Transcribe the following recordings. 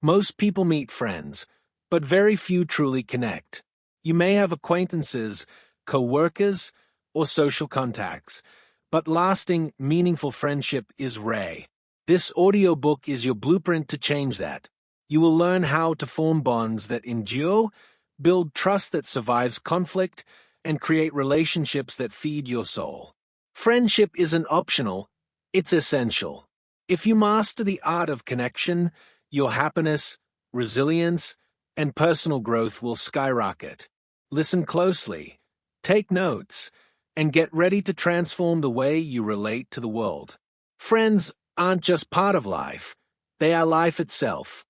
Most people meet friends, but very few truly connect. You may have acquaintances, co-workers, or social contacts, but lasting, meaningful friendship is rare. This audiobook is your blueprint to change that. You will learn how to form bonds that endure, build trust that survives conflict, and create relationships that feed your soul. Friendship isn't optional, it's essential. If you master the art of connection, your happiness, resilience, and personal growth will skyrocket. Listen closely, take notes, and get ready to transform the way you relate to the world. Friends aren't just part of life, they are life itself.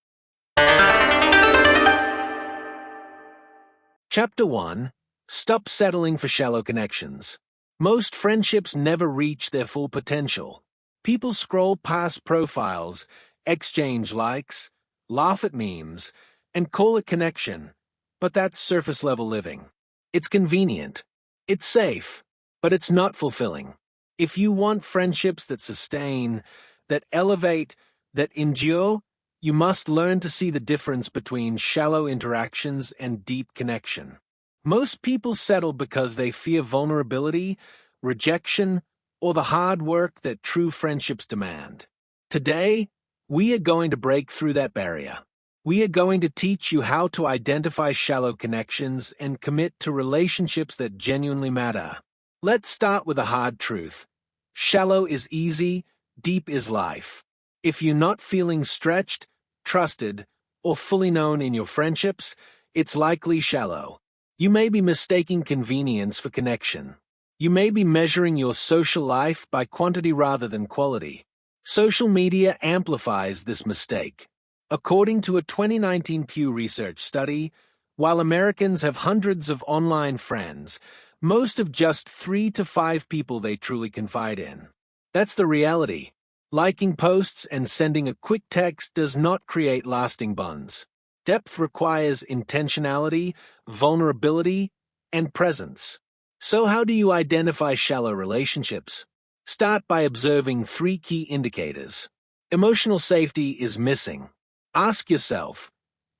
Chapter 1. Stop settling for shallow connections. Most friendships never reach their full potential. People scroll past profiles, exchange likes, laugh at memes, and call it connection, but that's surface-level living. It's convenient. It's safe, but it's not fulfilling. If you want friendships that sustain, that elevate, that endure, you must learn to see the difference between shallow interactions and deep connection. Most people settle because they fear vulnerability, rejection, or the hard work that true friendships demand. Today, we are going to break through that barrier. We are going to teach you how to identify shallow connections and commit to relationships that genuinely matter. Let's start with a hard truth. Shallow is easy, deep is life. If you're not feeling stretched, trusted, or fully known in your friendships, it's likely shallow. You may be mistaking convenience for connection. You may be measuring your social life by quantity rather than quality. Social media amplifies this mistake. According to a 2019 Pew Research study, while Americans have hundreds of online friends, most have just 3 to 5 people they truly confide in. That's the reality. Liking posts and sending a quick text does not create lasting bonds. Depth requires intentionality, vulnerability, and presence. So how do you identify shallow relationships? Start by observing 3 key indicators. Emotional safety is missing. Ask yourself,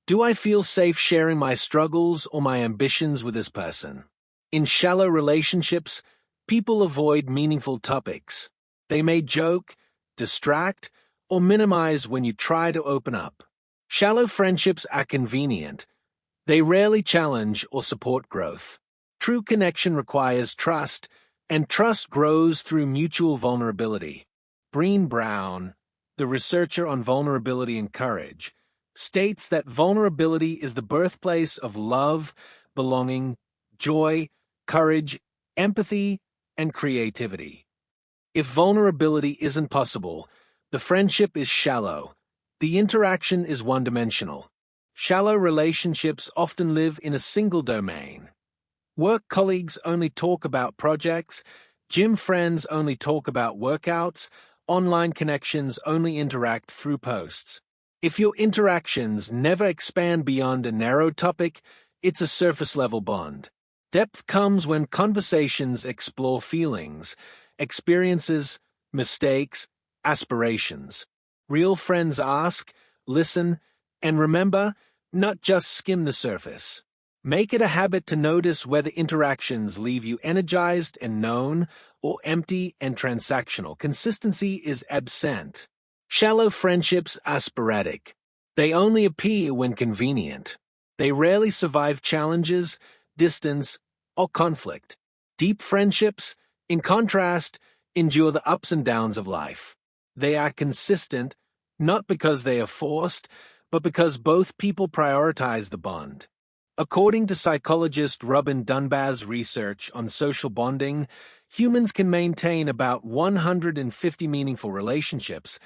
do I feel safe sharing my struggles or my ambitions with this person? In shallow relationships, people avoid meaningful topics. They may joke, distract, or minimize when you try to open up. Shallow friendships are convenient. They rarely challenge or support growth. True connection requires trust, and trust grows through mutual vulnerability. Brené Brown, the researcher on vulnerability and courage, states that vulnerability is the birthplace of love, belonging, joy, courage, empathy, and creativity. If vulnerability isn't possible, the friendship is shallow. The interaction is one-dimensional. Shallow relationships often live in a single domain. Work colleagues only talk about projects, gym friends only talk about workouts, online connections only interact through posts. If your interactions never expand beyond a narrow topic, it's a surface-level bond. Depth comes when conversations explore feelings, experiences, mistakes, aspirations. Real friends ask, listen, and remember, not just skim the surface. Make it a habit to notice whether interactions leave you energized and known or empty and transactional. Consistency is absent. Shallow friendships are sporadic. They only appear when convenient. They rarely survive challenges, distance, or conflict. Deep friendships, in contrast, endure the ups and downs of life. They are consistent, not because they are forced, but because both people prioritize the bond. According to psychologist Robin Dunbar's research on social bonding, humans can maintain about 150 meaningful relationships,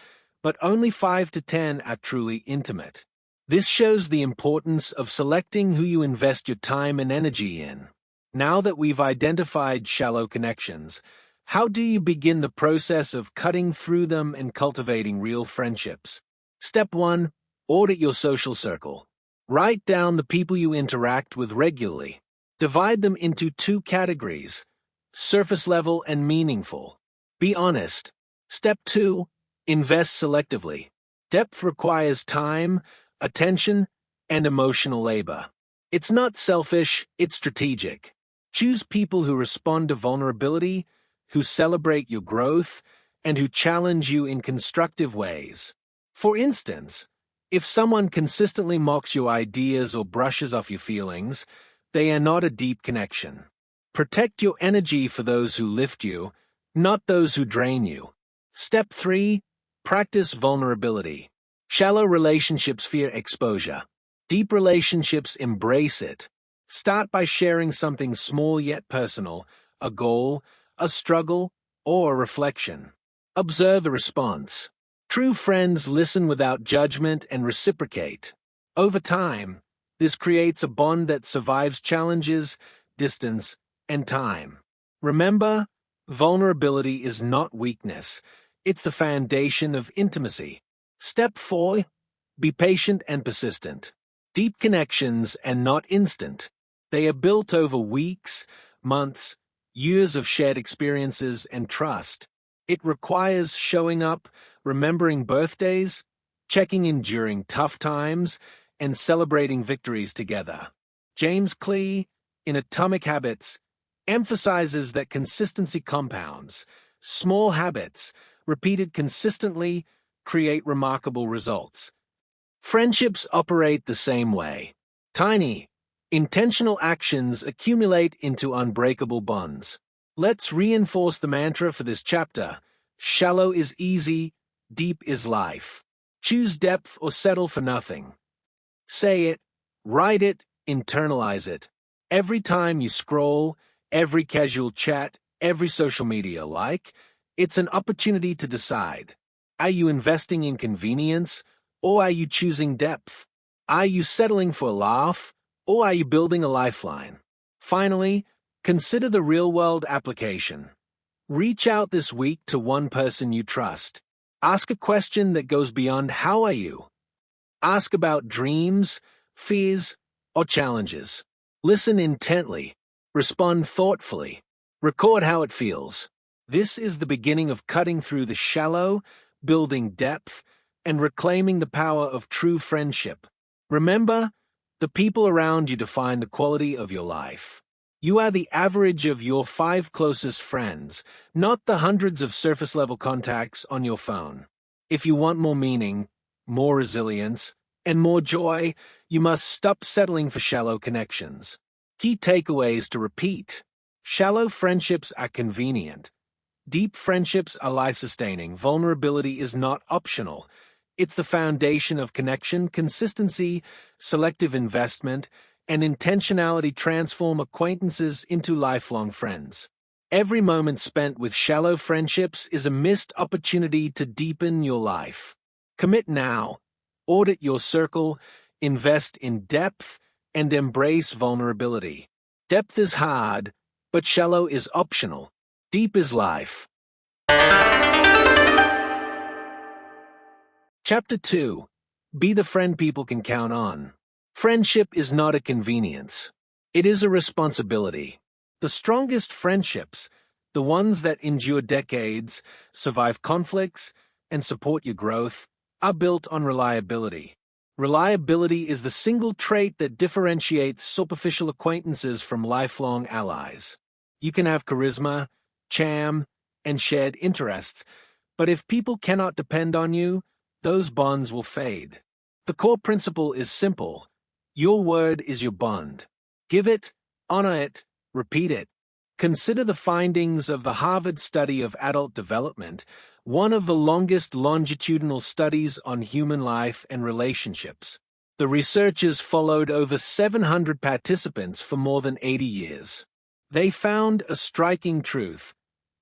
but only 5 to 10 are truly intimate. This shows the importance of selecting who you invest your time and energy in. Now that we've identified shallow connections, how do you begin the process of cutting through them and cultivating real friendships? Step 1. Audit your social circle. Write down the people you interact with regularly. Divide them into 2 categories, surface level and meaningful. Be honest. Step 2. Invest selectively. Depth requires time, attention, and emotional labor. It's not selfish, it's strategic. Choose people who respond to vulnerability, who celebrate your growth, and who challenge you in constructive ways. For instance, if someone consistently mocks your ideas or brushes off your feelings, they are not a deep connection. Protect your energy for those who lift you, not those who drain you. Step 3. Practice vulnerability. Shallow relationships fear exposure. Deep relationships embrace it. Start by sharing something small yet personal, a goal, a struggle, or a reflection. Observe a response. True friends listen without judgment and reciprocate. Over time, this creates a bond that survives challenges, distance, and time. Remember, vulnerability is not weakness. It's the foundation of intimacy. Step 4. Be patient and persistent. Deep connections are not instant. They are built over weeks, months, years of shared experiences and trust. It requires showing up, remembering birthdays, checking in during tough times, and celebrating victories together. James Clear, in Atomic Habits, emphasizes that consistency compounds. Small habits, repeated consistently, create remarkable results. Friendships operate the same way. Tiny, intentional actions accumulate into unbreakable bonds. Let's reinforce the mantra for this chapter. Shallow is easy, deep is life. Choose depth or settle for nothing. Say it, write it, internalize it. Every time you scroll, every casual chat, every social media like, it's an opportunity to decide. Are you investing in convenience, or are you choosing depth? Are you settling for a laugh, or are you building a lifeline? Finally, consider the real-world application. Reach out this week to one person you trust. Ask a question that goes beyond "how are you?" Ask about dreams, fears, or challenges. Listen intently. Respond thoughtfully. Record how it feels. This is the beginning of cutting through the shallow, building depth, and reclaiming the power of true friendship. Remember, the people around you define the quality of your life. You are the average of your 5 closest friends, not the hundreds of surface-level contacts on your phone. If you want more meaning, more resilience, and more joy, you must stop settling for shallow connections. Key takeaways to repeat. Shallow friendships are convenient. Deep friendships are life-sustaining. Vulnerability is not optional. It's the foundation of connection. Consistency, selective investment, and intentionality transform acquaintances into lifelong friends. Every moment spent with shallow friendships is a missed opportunity to deepen your life. Commit now. Audit your circle, invest in depth, and embrace vulnerability. Depth is hard, but shallow is optional. Deep is life. Chapter 2. Be the friend people can count on. Friendship is not a convenience. It is a responsibility. The strongest friendships, the ones that endure decades, survive conflicts, and support your growth, are built on reliability. Reliability is the single trait that differentiates superficial acquaintances from lifelong allies. You can have charisma, charm, and shared interests, but if people cannot depend on you, those bonds will fade. The core principle is simple. Your word is your bond. Give it, honor it, repeat it. Consider the findings of the Harvard Study of Adult Development, one of the longest longitudinal studies on human life and relationships. The researchers followed over 700 participants for more than 80 years. They found a striking truth.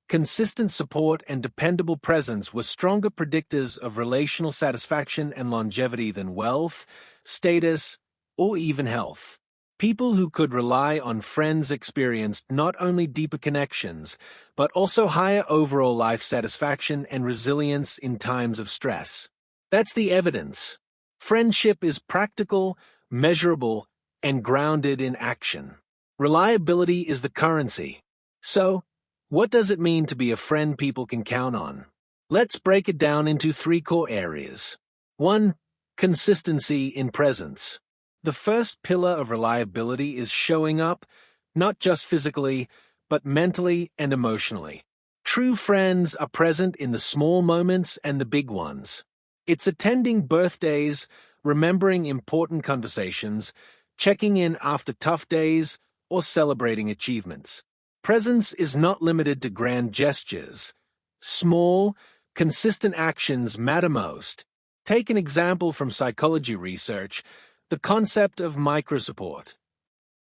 Consistent support and dependable presence were stronger predictors of relational satisfaction and longevity than wealth, status, or even health. People who could rely on friends experienced not only deeper connections, but also higher overall life satisfaction and resilience in times of stress. That's the evidence. Friendship is practical, measurable, and grounded in action. Reliability is the currency. So, what does it mean to be a friend people can count on? Let's break it down into 3 core areas. 1. Consistency in presence. The first pillar of reliability is showing up, not just physically, but mentally and emotionally. True friends are present in the small moments and the big ones. It's attending birthdays, remembering important conversations, checking in after tough days, or celebrating achievements. Presence is not limited to grand gestures. Small, consistent actions matter most. Take an example from psychology research, the concept of microsupport.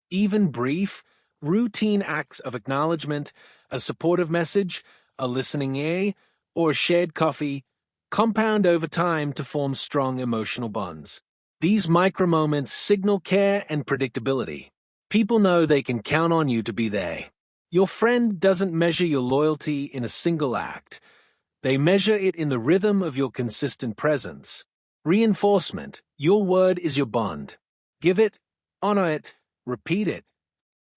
Even brief, routine acts of acknowledgement, a supportive message, a listening ear, or a shared coffee compound over time to form strong emotional bonds. These micro-moments signal care and predictability. People know they can count on you to be there. Your friend doesn't measure your loyalty in a single act. They measure it in the rhythm of your consistent presence. Reinforcement, your word is your bond. Give it, honor it, repeat it.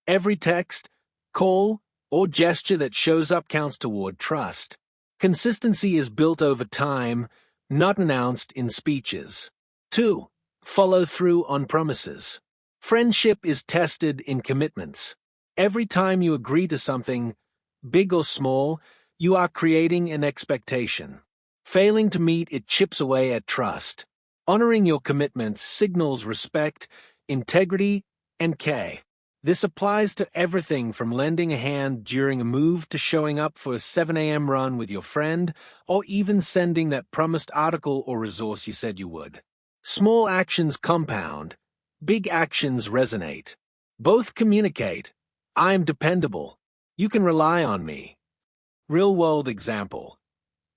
Every text, call, or gesture that shows up counts toward trust. Consistency is built over time, not announced in speeches. 2. Follow through on promises. Friendship is tested in commitments. Every time you agree to something, big or small, you are creating an expectation. Failing to meet it chips away at trust. Honoring your commitments signals respect, integrity, and care. This applies to everything from lending a hand during a move to showing up for a 7 a.m. run with your friend, or even sending that promised article or resource you said you would. Small actions compound. Big actions resonate. Both communicate. I'm dependable. You can rely on me. Real-world example.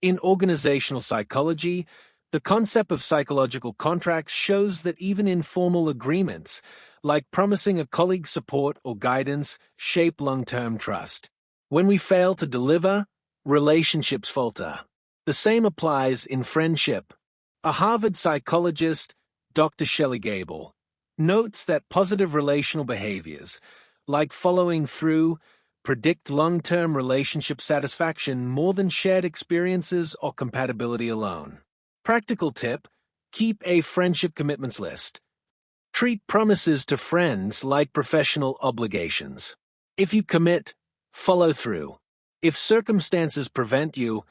In organizational psychology, the concept of psychological contracts shows that even informal agreements, like promising a colleague support or guidance, shape long-term trust. When we fail to deliver, relationships falter. The same applies in friendship. A Harvard psychologist, Dr. Shelley Gable, notes that positive relational behaviors, like following through, predict long-term relationship satisfaction more than shared experiences or compatibility alone. Practical tip: keep a friendship commitments list. Treat promises to friends like professional obligations. If you commit, follow through. If circumstances prevent you,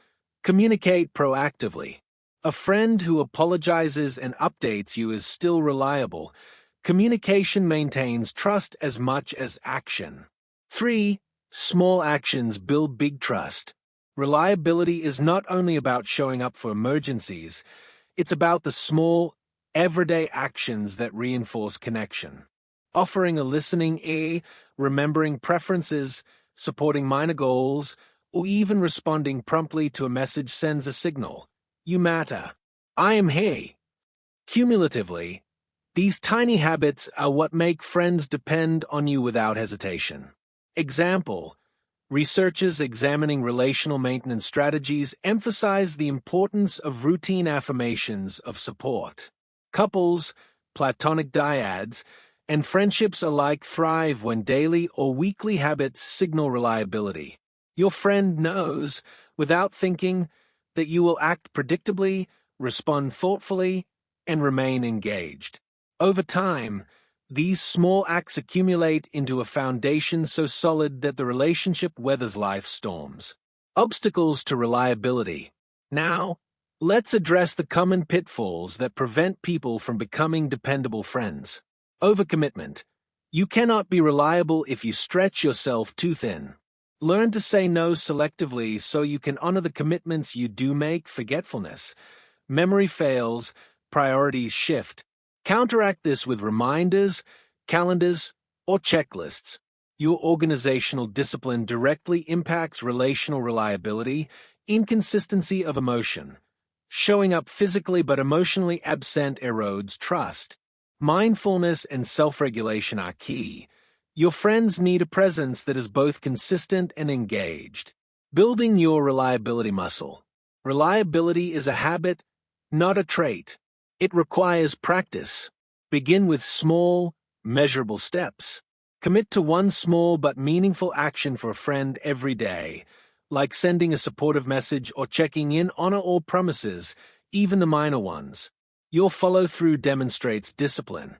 communicate proactively. A friend who apologizes and updates you is still reliable. Communication maintains trust as much as action. 3. Small actions build big trust. Reliability is not only about showing up for emergencies, it's about the small, everyday actions that reinforce connection. Offering a listening ear, remembering preferences, supporting minor goals, or even responding promptly to a message sends a signal. You matter. I am here. Cumulatively, these tiny habits are what make friends depend on you without hesitation. Example: researchers examining relational maintenance strategies emphasize the importance of routine affirmations of support. Couples, platonic dyads, and friendships alike thrive when daily or weekly habits signal reliability. Your friend knows, without thinking, that you will act predictably, respond thoughtfully, and remain engaged. Over time, these small acts accumulate into a foundation so solid that the relationship weathers life's storms. Obstacles to reliability. Now, let's address the common pitfalls that prevent people from becoming dependable friends. Overcommitment. You cannot be reliable if you stretch yourself too thin. Learn to say no selectively so you can honor the commitments you do make. Forgetfulness. Memory fails, priorities shift. Counteract this with reminders, calendars, or checklists. Your organizational discipline directly impacts relational reliability. Inconsistency of emotion. Showing up physically but emotionally absent erodes trust. Mindfulness and self-regulation are key. Your friends need a presence that is both consistent and engaged. Building your reliability muscle. Reliability is a habit, not a trait. It requires practice. Begin with small, measurable steps. Commit to one small but meaningful action for a friend every day, like sending a supportive message or checking in. Honor all promises, even the minor ones. Your follow-through demonstrates discipline.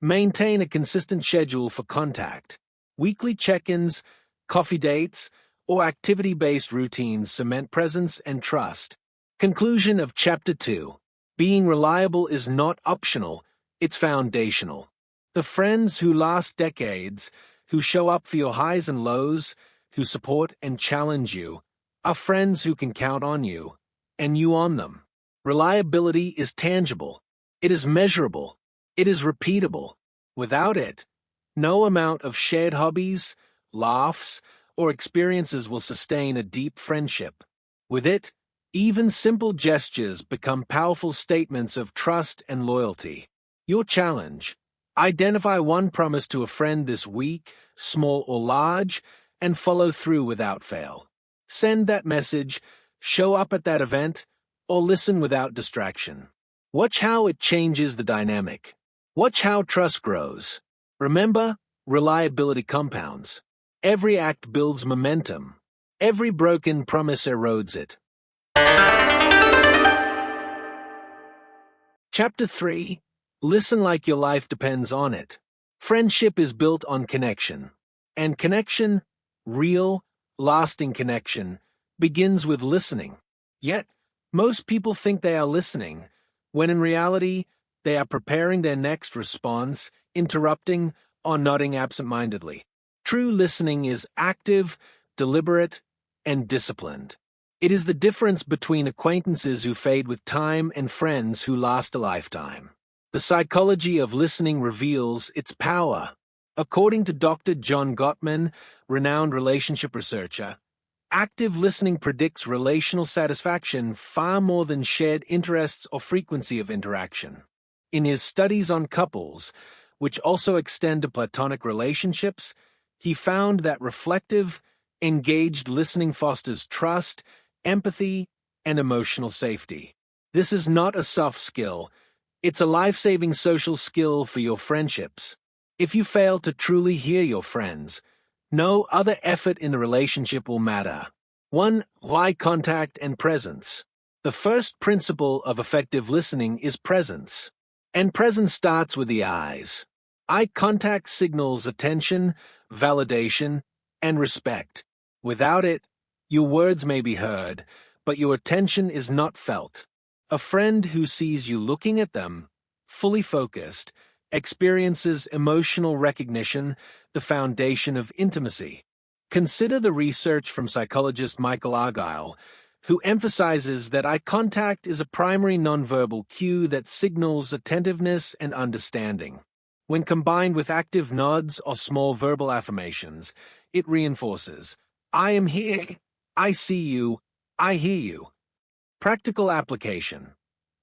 Maintain a consistent schedule for contact. Weekly check-ins, coffee dates, or activity-based routines cement presence and trust. Conclusion of Chapter 2. Being reliable is not optional, it's foundational. The friends who last decades, who show up for your highs and lows, who support and challenge you, are friends who can count on you, and you on them. Reliability is tangible. It is measurable. It is repeatable. Without it, no amount of shared hobbies, laughs, or experiences will sustain a deep friendship. With it, even simple gestures become powerful statements of trust and loyalty. Your challenge: identify one promise to a friend this week, small or large, and follow through without fail. Send that message, show up at that event, or listen without distraction. Watch how it changes the dynamic. Watch how trust grows. Remember, reliability compounds. Every act builds momentum. Every broken promise erodes it. Chapter 3. Listen like your life depends on it. Friendship is built on connection. And connection, real, lasting connection, begins with listening. Yet, most people think they are listening, when in reality, they are preparing their next response, interrupting, or nodding absent-mindedly. True listening is active, deliberate, and disciplined. It is the difference between acquaintances who fade with time and friends who last a lifetime. The psychology of listening reveals its power. According to Dr. John Gottman, renowned relationship researcher, active listening predicts relational satisfaction far more than shared interests or frequency of interaction. In his studies on couples, which also extend to platonic relationships, he found that reflective, engaged listening fosters trust, empathy, and emotional safety. This is not a soft skill. It's a life-saving social skill for your friendships. If you fail to truly hear your friends, no other effort in the relationship will matter. 1. Eye contact and presence. The first principle of effective listening is presence. And presence starts with the eyes. Eye contact signals attention, validation, and respect. Without it, your words may be heard, but your attention is not felt. A friend who sees you looking at them, fully focused, experiences emotional recognition, the foundation of intimacy. Consider the research from psychologist Michael Argyle, who emphasizes that eye contact is a primary nonverbal cue that signals attentiveness and understanding. When combined with active nods or small verbal affirmations, it reinforces, "I am here, I see you, I hear you." Practical application.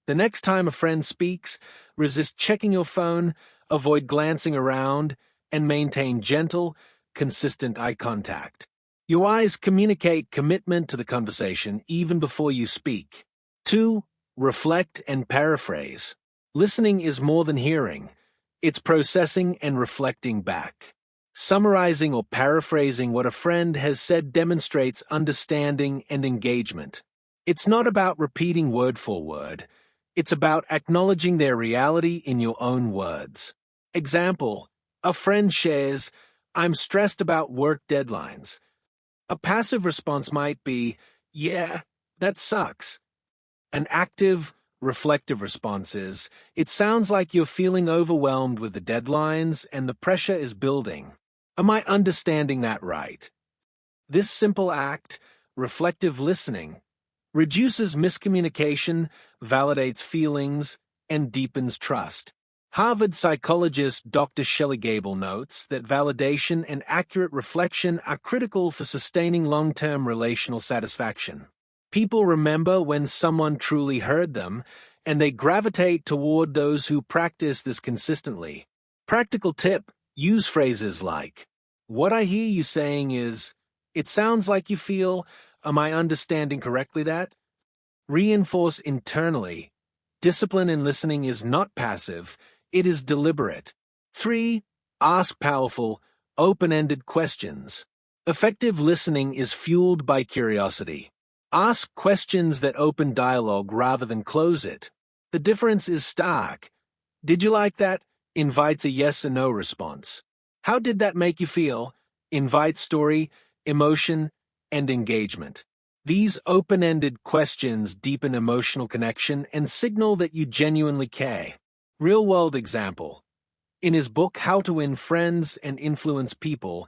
The next time a friend speaks, resist checking your phone, avoid glancing around, and maintain gentle, consistent eye contact. Your eyes communicate commitment to the conversation even before you speak. 2. Reflect and paraphrase. Listening is more than hearing. It's processing and reflecting back. Summarizing or paraphrasing what a friend has said demonstrates understanding and engagement. It's not about repeating word for word. It's about acknowledging their reality in your own words. Example: a friend shares, "I'm stressed about work deadlines." A passive response might be, "Yeah, that sucks." An active, reflective response is, "It sounds like you're feeling overwhelmed with the deadlines and the pressure is building. Am I understanding that right?" This simple act, reflective listening, reduces miscommunication, validates feelings, and deepens trust. Harvard psychologist Dr. Shelley Gable notes that validation and accurate reflection are critical for sustaining long-term relational satisfaction. People remember when someone truly heard them, and they gravitate toward those who practice this consistently. Practical tip: use phrases like, "What I hear you saying is, it sounds like you feel, am I understanding correctly that?" Reinforce internally. Discipline in listening is not passive, it is deliberate. 3. Ask powerful, open-ended questions. Effective listening is fueled by curiosity. Ask questions that open dialogue rather than close it. The difference is stark. Did you like that? Invites a yes or no response. How did that make you feel? Invites story, emotion, and engagement. These open-ended questions deepen emotional connection and signal that you genuinely care. Real-world example. In his book How to Win Friends and Influence People,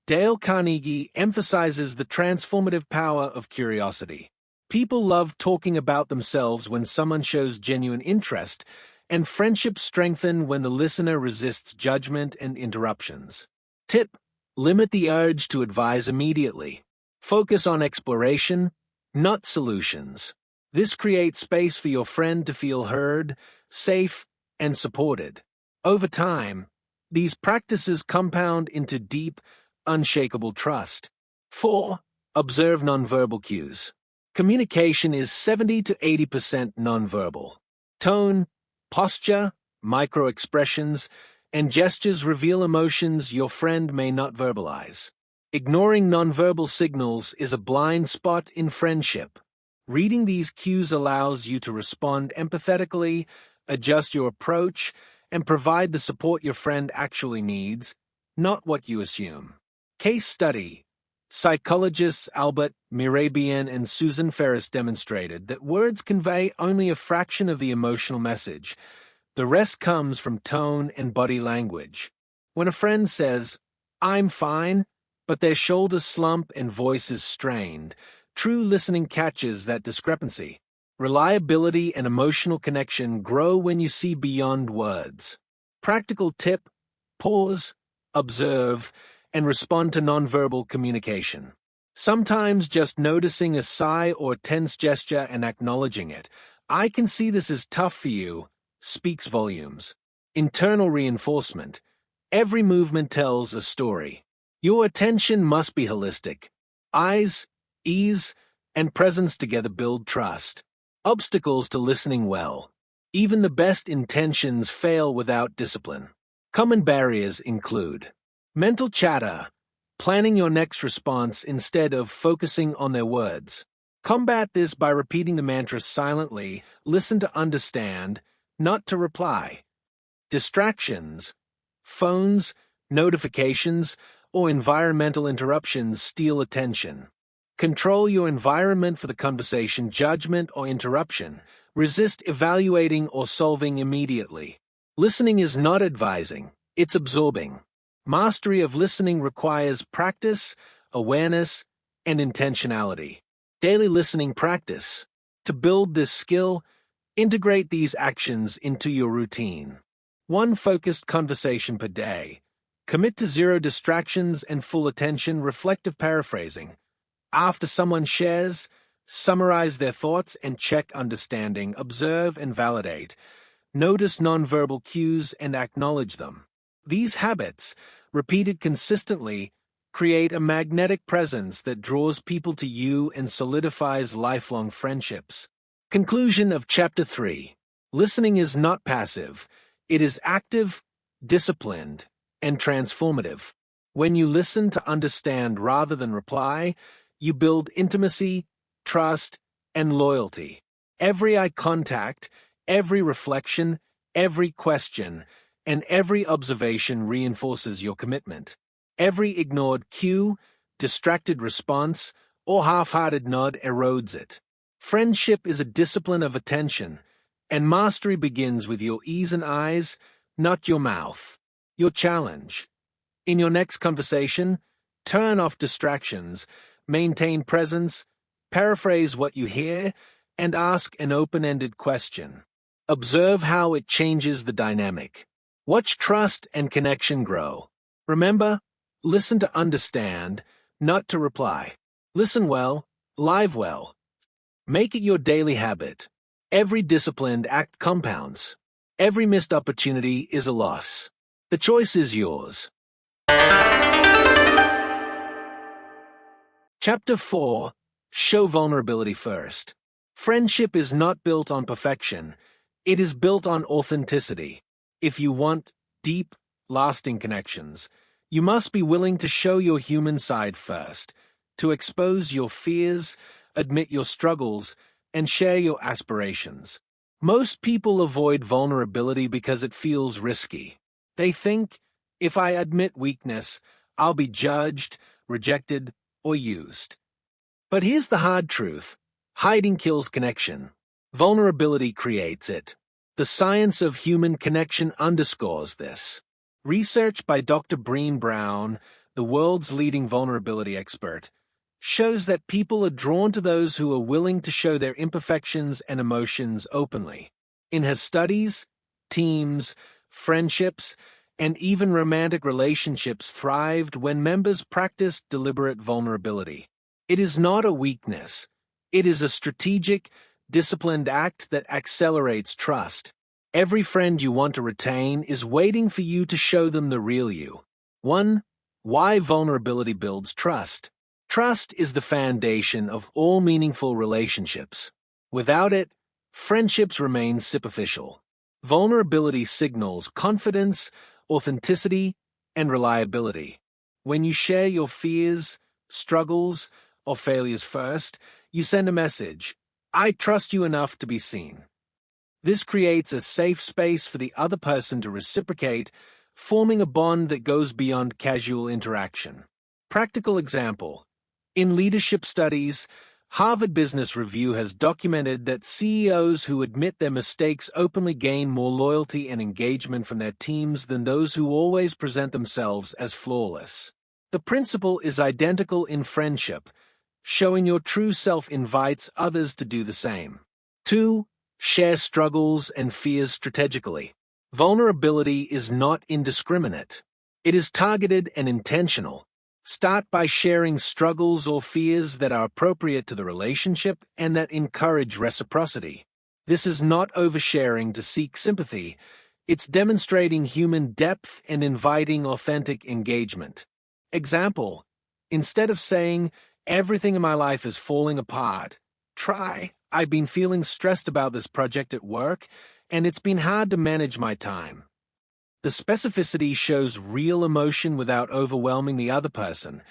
Dale Carnegie emphasizes the transformative power of curiosity. People love talking about themselves when someone shows genuine interest, and friendships strengthen when the listener resists judgment and interruptions. Tip: limit the urge to advise immediately. Focus on exploration, not solutions. This creates space for your friend to feel heard, safe, and supported. Over time, these practices compound into deep, unshakable trust. 4. Observe nonverbal cues. Communication is 70 to 80% nonverbal. Tone, posture, micro-expressions, and gestures reveal emotions your friend may not verbalize. Ignoring nonverbal signals is a blind spot in friendship. Reading these cues allows you to respond empathetically, adjust your approach, and provide the support your friend actually needs, not what you assume. Case study. Psychologists Albert Mehrabian and Susan Ferris demonstrated that words convey only a fraction of the emotional message. The rest comes from tone and body language. When a friend says, "I'm fine," but their shoulders slump and voice is strained, true listening catches that discrepancy. Reliability and emotional connection grow when you see beyond words. Practical tip: pause, observe, and respond to nonverbal communication. Sometimes just noticing a sigh or tense gesture and acknowledging it, "I can see this is tough for you," speaks volumes. Internal reinforcement. Every movement tells a story. Your attention must be holistic. Eyes, ease, and presence together build trust. Obstacles to listening well. Even the best intentions fail without discipline. Common barriers include mental chatter, planning your next response instead of focusing on their words. Combat this by repeating the mantra silently, listen to understand, not to reply. Distractions, phones, notifications, or environmental interruptions steal attention. Control your environment for the conversation, judgment, or interruption. Resist evaluating or solving immediately. Listening is not advising, it's absorbing. Mastery of listening requires practice, awareness, and intentionality. Daily listening practice. To build this skill, integrate these actions into your routine. 1 focused conversation per day. Commit to 0 distractions and full attention. Reflective paraphrasing. After someone shares, summarize their thoughts and check understanding. Observe and validate. Notice nonverbal cues and acknowledge them. These habits, repeated consistently, create a magnetic presence that draws people to you and solidifies lifelong friendships. Conclusion of Chapter 3. Listening is not passive. It is active, disciplined, and transformative. When you listen to understand rather than reply, you build intimacy, trust, and loyalty. Every eye contact, every reflection, every question, and every observation reinforces your commitment. Every ignored cue, distracted response, or half-hearted nod erodes it. Friendship is a discipline of attention, and mastery begins with your ears and eyes, not your mouth. Your challenge. In your next conversation, turn off distractions, maintain presence, paraphrase what you hear, and ask an open-ended question. Observe how it changes the dynamic. Watch trust and connection grow. Remember, listen to understand, not to reply. Listen well, live well. Make it your daily habit. Every disciplined act compounds. Every missed opportunity is a loss. The choice is yours. Chapter 4. Show vulnerability first. Friendship is not built on perfection. It is built on authenticity. If you want deep, lasting connections, you must be willing to show your human side first, to expose your fears, admit your struggles, and share your aspirations. Most people avoid vulnerability because it feels risky. They think, if I admit weakness, I'll be judged, rejected, or used. But here's the hard truth. Hiding kills connection. Vulnerability creates it. The science of human connection underscores this. Research by Dr. Breen Brown, the world's leading vulnerability expert, shows that people are drawn to those who are willing to show their imperfections and emotions openly. In her studies, teams, friendships, and even romantic relationships thrived when members practiced deliberate vulnerability. It is not a weakness. It is a strategic, disciplined act that accelerates trust. Every friend you want to retain is waiting for you to show them the real you. 1. Why vulnerability builds trust. Trust is the foundation of all meaningful relationships. Without it, friendships remain superficial. Vulnerability signals confidence, authenticity, and reliability. When you share your fears, struggles, or failures first, you send a message, I trust you enough to be seen. This creates a safe space for the other person to reciprocate, forming a bond that goes beyond casual interaction. Practical example. In leadership studies, Harvard Business Review has documented that CEOs who admit their mistakes openly gain more loyalty and engagement from their teams than those who always present themselves as flawless. The principle is identical in friendship. Showing your true self invites others to do the same. 2. Share struggles and fears strategically. Vulnerability is not indiscriminate. It is targeted and intentional. Start by sharing struggles or fears that are appropriate to the relationship and that encourage reciprocity. This is not oversharing to seek sympathy. It's demonstrating human depth and inviting authentic engagement. Example. Instead of saying, everything in my life is falling apart, try, I've been feeling stressed about this project at work, and it's been hard to manage my time. The specificity shows real emotion without overwhelming the other person,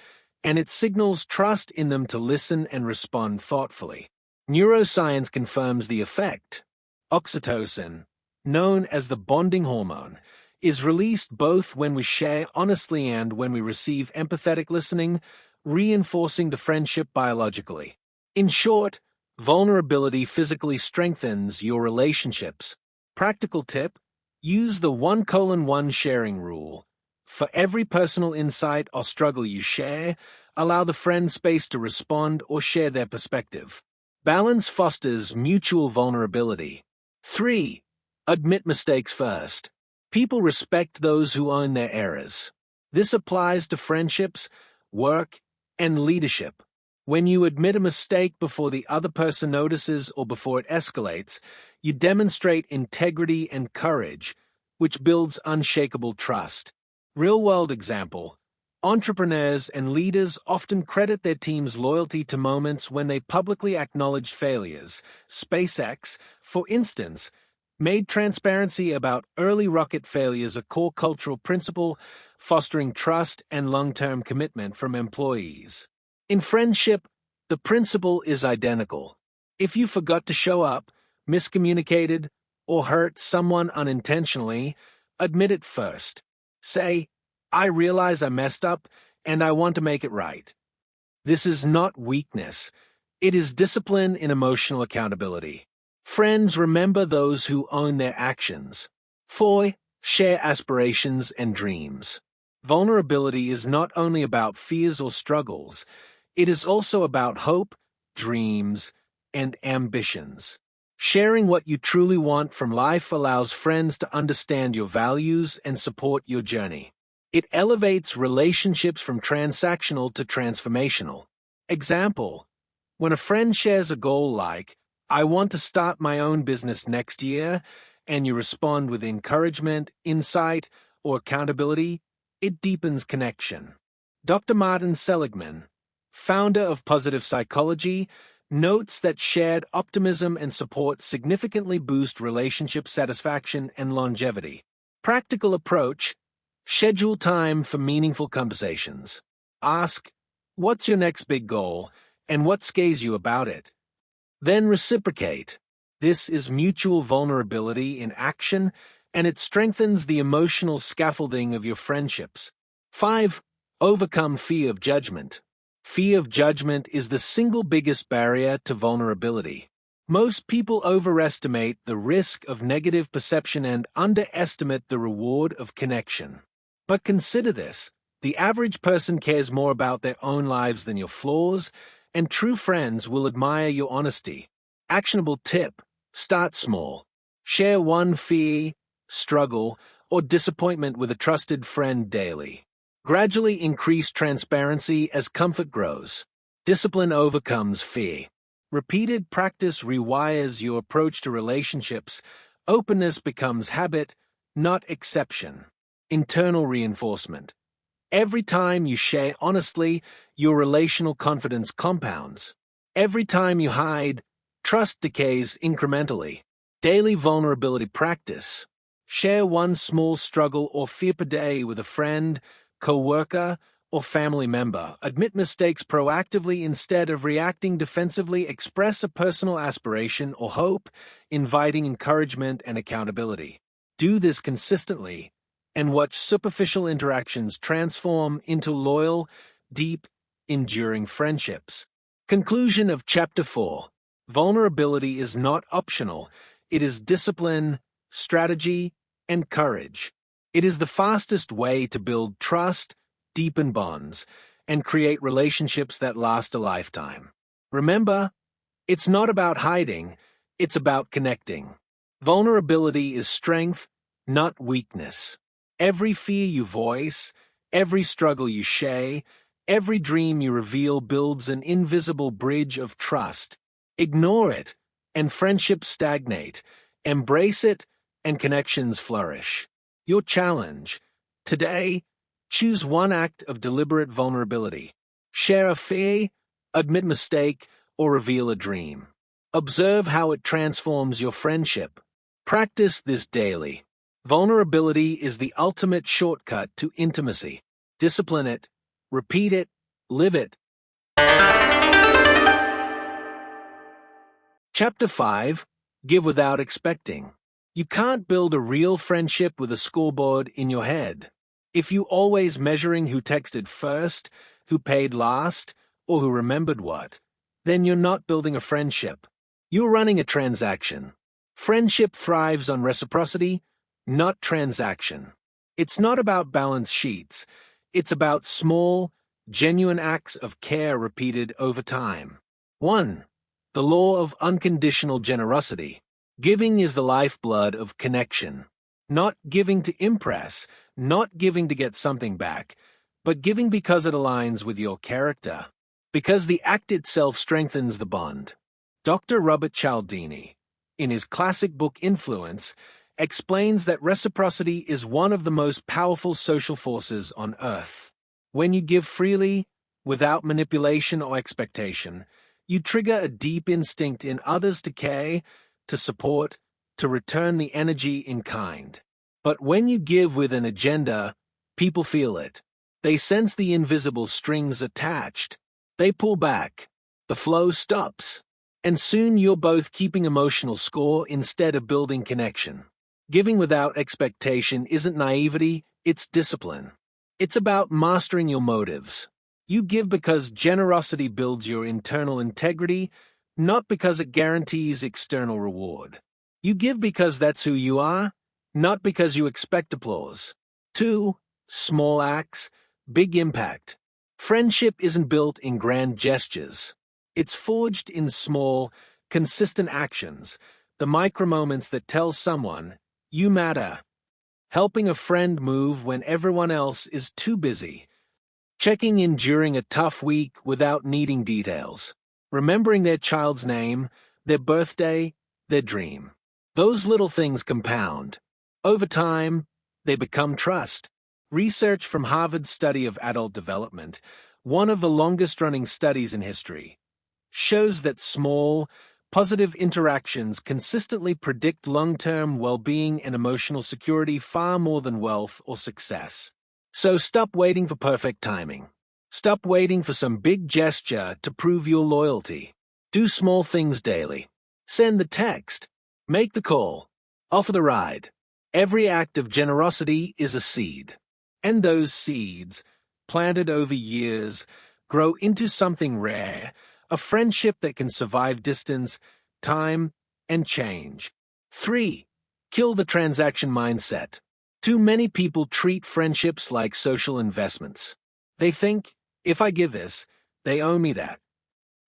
and it signals trust in them to listen and respond thoughtfully. Neuroscience confirms the effect. Oxytocin, known as the bonding hormone, is released both when we share honestly and when we receive empathetic listening, reinforcing the friendship biologically. In short, vulnerability physically strengthens your relationships. Practical tip: use the 1:1 sharing rule. For every personal insight or struggle you share, allow the friend space to respond or share their perspective. Balance fosters mutual vulnerability. 3. Admit mistakes first. People respect those who own their errors. This applies to friendships, work, and leadership. When you admit a mistake before the other person notices or before it escalates, you demonstrate integrity and courage, which builds unshakable trust. Real-world example. Entrepreneurs and leaders often credit their team's loyalty to moments when they publicly acknowledged failures. SpaceX, for instance, made transparency about early rocket failures a core cultural principle, fostering trust and long-term commitment from employees. In friendship, the principle is identical. If you forgot to show up, miscommunicated, or hurt someone unintentionally, admit it first. Say, I realize I messed up, and I want to make it right. This is not weakness. It is discipline in emotional accountability. Friends remember those who own their actions. 4. Share aspirations and dreams. Vulnerability is not only about fears or struggles. It is also about hope, dreams, and ambitions. Sharing what you truly want from life allows friends to understand your values and support your journey. It elevates relationships from transactional to transformational. Example: when a friend shares a goal like, I want to start my own business next year, and you respond with encouragement, insight, or accountability, it deepens connection. Dr. Martin Seligman, founder of positive psychology, notes that shared optimism and support significantly boost relationship satisfaction and longevity. Practical approach: schedule time for meaningful conversations. Ask, what's your next big goal, and what scares you about it? Then reciprocate. This is mutual vulnerability in action, and it strengthens the emotional scaffolding of your friendships. 5. Overcome fear of judgment. Fear of judgment is the single biggest barrier to vulnerability. Most people overestimate the risk of negative perception and underestimate the reward of connection. But consider this: the average person cares more about their own lives than your flaws, and true friends will admire your honesty. Actionable tip: start small. Share one fear, struggle, or disappointment with a trusted friend daily. Gradually increase transparency as comfort grows. Discipline overcomes fear. Repeated practice rewires your approach to relationships. Openness becomes habit, not exception. Internal reinforcement. Every time you share honestly, your relational confidence compounds. Every time you hide, trust decays incrementally. Daily vulnerability practice. Share one small struggle or fear per day with a friend, co-worker, or family member. Admit mistakes proactively instead of reacting defensively. Express a personal aspiration or hope, inviting encouragement and accountability. Do this consistently, and watch superficial interactions transform into loyal, deep, enduring friendships. Conclusion of Chapter 4. Vulnerability is not optional. It is discipline, strategy, and courage. It is the fastest way to build trust, deepen bonds, and create relationships that last a lifetime. Remember, it's not about hiding, it's about connecting. Vulnerability is strength, not weakness. Every fear you voice, every struggle you share, every dream you reveal builds an invisible bridge of trust. Ignore it, and friendships stagnate. Embrace it, and connections flourish. Your challenge today: choose one act of deliberate vulnerability. Share a fear, admit mistake, or reveal a dream. Observe how it transforms your friendship. Practice this daily. Vulnerability is the ultimate shortcut to intimacy. Discipline it, repeat it, live it. Chapter 5. Give without expecting. You can't build a real friendship with a scoreboard in your head. If you always measuring who texted first, who paid last, or who remembered what, then you're not building a friendship. You're running a transaction. Friendship thrives on reciprocity, not transaction. It's not about balance sheets. It's about small, genuine acts of care repeated over time. 1. The law of unconditional generosity. Giving is the lifeblood of connection. Not giving to impress, not giving to get something back, but giving because it aligns with your character, because the act itself strengthens the bond. Dr. Robert Cialdini, in his classic book Influence, explains that reciprocity is one of the most powerful social forces on earth. When you give freely, without manipulation or expectation, you trigger a deep instinct in others to care, to support, to return the energy in kind. But when you give with an agenda, people feel it. They sense the invisible strings attached. They pull back. The flow stops. And soon you're both keeping emotional score instead of building connection. Giving without expectation isn't naivety, it's discipline. It's about mastering your motives. You give because generosity builds your internal integrity, not because it guarantees external reward. You give because that's who you are, not because you expect applause. 2. Small acts, big impact. Friendship isn't built in grand gestures. It's forged in small, consistent actions, the micro moments that tell someone, you matter. Helping a friend move when everyone else is too busy. Checking in during a tough week without needing details. Remembering their child's name, their birthday, their dream. Those little things compound. Over time, they become trust. Research from Harvard's study of adult development, one of the longest-running studies in history, shows that small, positive interactions consistently predict long-term well-being and emotional security far more than wealth or success. So stop waiting for perfect timing. Stop waiting for some big gesture to prove your loyalty. Do small things daily. Send the text, Make the call. Offer the ride. Every act of generosity is a seed. And those seeds, planted over years, grow into something rare, a friendship that can survive distance, time, and change. 3. Kill the transaction mindset. Too many people treat friendships like social investments. They think, if I give this, they owe me that.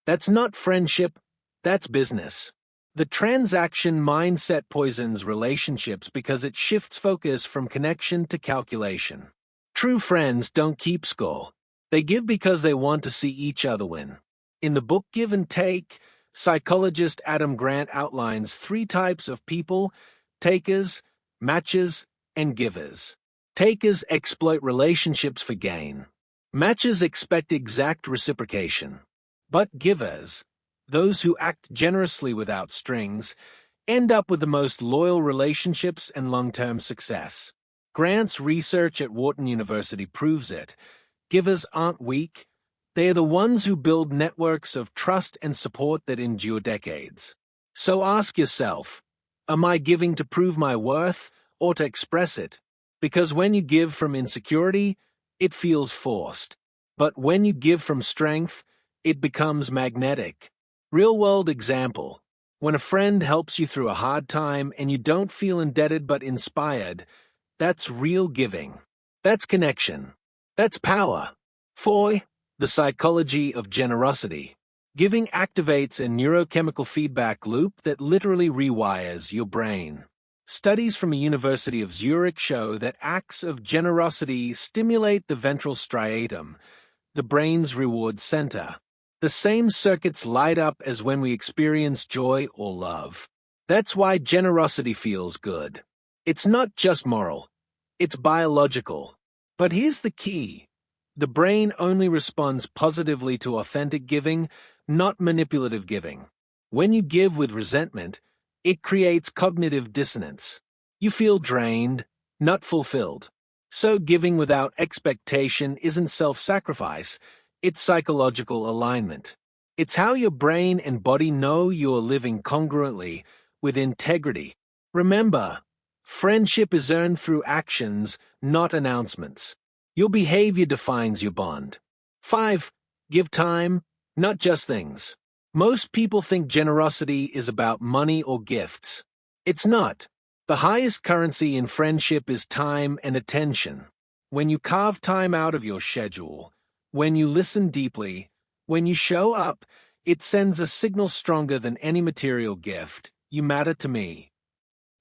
That's not friendship, that's business. The transaction mindset poisons relationships because it shifts focus from connection to calculation. True friends don't keep score. They give because they want to see each other win. In the book Give and Take, psychologist Adam Grant outlines 3 types of people: takers, matchers, and givers. Takers exploit relationships for gain. Matchers expect exact reciprocation. But givers, those who act generously without strings, end up with the most loyal relationships and long-term success. Grant's research at Wharton University proves it. Givers aren't weak. They are the ones who build networks of trust and support that endure decades. So ask yourself, am I giving to prove my worth or to express it? Because when you give from insecurity, it feels forced. But when you give from strength, it becomes magnetic. Real-world example. When a friend helps you through a hard time and you don't feel indebted but inspired, that's real giving. That's connection. That's power. 4. The psychology of generosity. Giving activates a neurochemical feedback loop that literally rewires your brain. Studies from the University of Zurich show that acts of generosity stimulate the ventral striatum, the brain's reward center. The same circuits light up as when we experience joy or love. That's why generosity feels good. It's not just moral, it's biological. But here's the key. The brain only responds positively to authentic giving, not manipulative giving. When you give with resentment, it creates cognitive dissonance. You feel drained, not fulfilled. So giving without expectation isn't self-sacrifice, it's psychological alignment. It's how your brain and body know you're living congruently, with integrity. Remember, friendship is earned through actions, not announcements. Your behavior defines your bond. 5. Give time, not just things. Most people think generosity is about money or gifts. It's not. The highest currency in friendship is time and attention. When you carve time out of your schedule, when you listen deeply, when you show up, it sends a signal stronger than any material gift. You matter to me.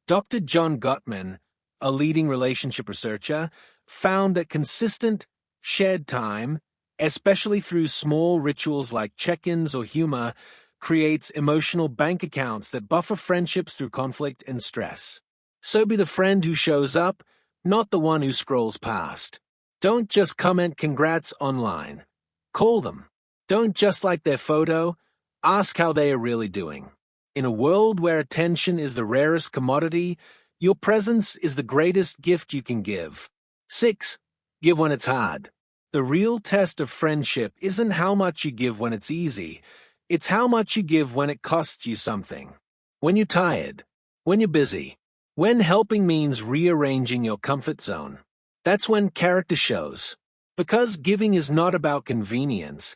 Dr. John Gottman, a leading relationship researcher, found that consistent, shared time, especially through small rituals like check-ins or humor, creates emotional bank accounts that buffer friendships through conflict and stress. So be the friend who shows up, not the one who scrolls past. Don't just comment congrats online. Call them. Don't just like their photo. Ask how they are really doing. In a world where attention is the rarest commodity, your presence is the greatest gift you can give. 6. Give when it's hard. The real test of friendship isn't how much you give when it's easy. It's how much you give when it costs you something. When you're tired. When you're busy. When helping means rearranging your comfort zone. That's when character shows. Because giving is not about convenience,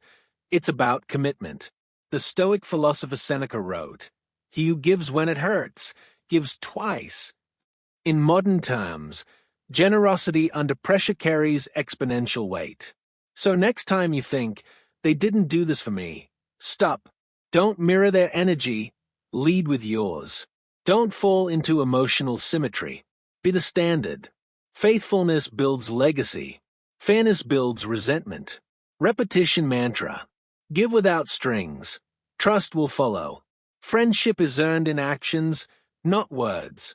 it's about commitment. The Stoic philosopher Seneca wrote, "He who gives when it hurts, gives twice." In modern terms, generosity under pressure carries exponential weight. So next time you think, they didn't do this for me, stop. Don't mirror their energy, lead with yours. Don't fall into emotional symmetry. Be the standard. Faithfulness builds legacy. Fairness builds resentment. Repetition mantra. Give without strings. Trust will follow. Friendship is earned in actions, not words.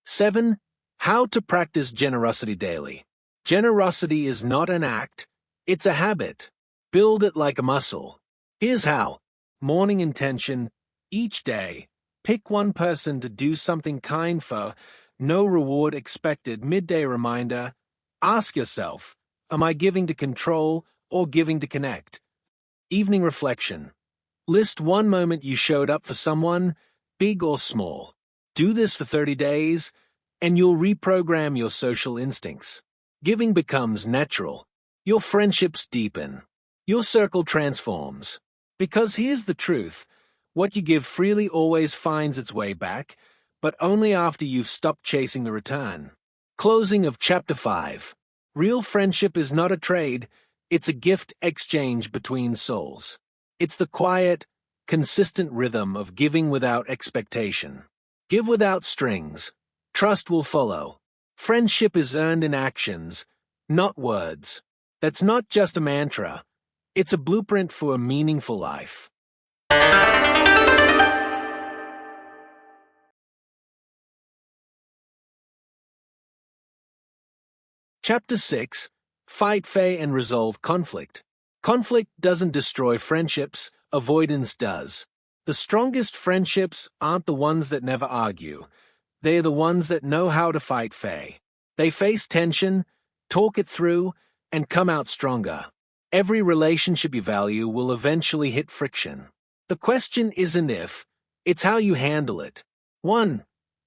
7. How to practice generosity daily. Generosity is not an act, it's a habit. Build it like a muscle. Here's how. Morning intention. Each day, pick one person to do something kind for, no reward expected. Midday reminder. Ask yourself, am I giving to control or giving to connect? Evening reflection. List one moment you showed up for someone, big or small. Do this for 30 days, and you'll reprogram your social instincts. Giving becomes natural. Your friendships deepen. Your circle transforms. Because here's the truth. What you give freely always finds its way back, but only after you've stopped chasing the return. Closing of Chapter 5. Real friendship is not a trade, it's a gift exchange between souls. It's the quiet, consistent rhythm of giving without expectation. Give without strings. Trust will follow. Friendship is earned in actions, not words. That's not just a mantra. It's a blueprint for a meaningful life. Chapter 6. Fight fair and resolve conflict. Conflict doesn't destroy friendships, avoidance does. The strongest friendships aren't the ones that never argue. They're the ones that know how to fight fair. They face tension, talk it through, and come out stronger. Every relationship you value will eventually hit friction. The question isn't if, it's how you handle it. 1.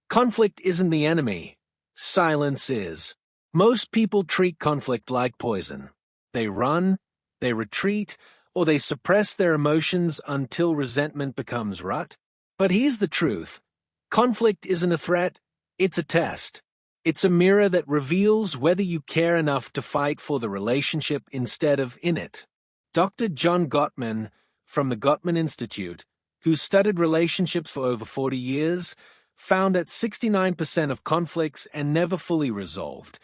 Conflict isn't the enemy. Silence is. Most people treat conflict like poison. They run, they retreat, or they suppress their emotions until resentment becomes rut. But here's the truth. Conflict isn't a threat, it's a test. It's a mirror that reveals whether you care enough to fight for the relationship instead of in it. Dr. John Gottman, from the Gottman Institute, who studied relationships for over 40 years, found that 69% of conflicts are never fully resolved.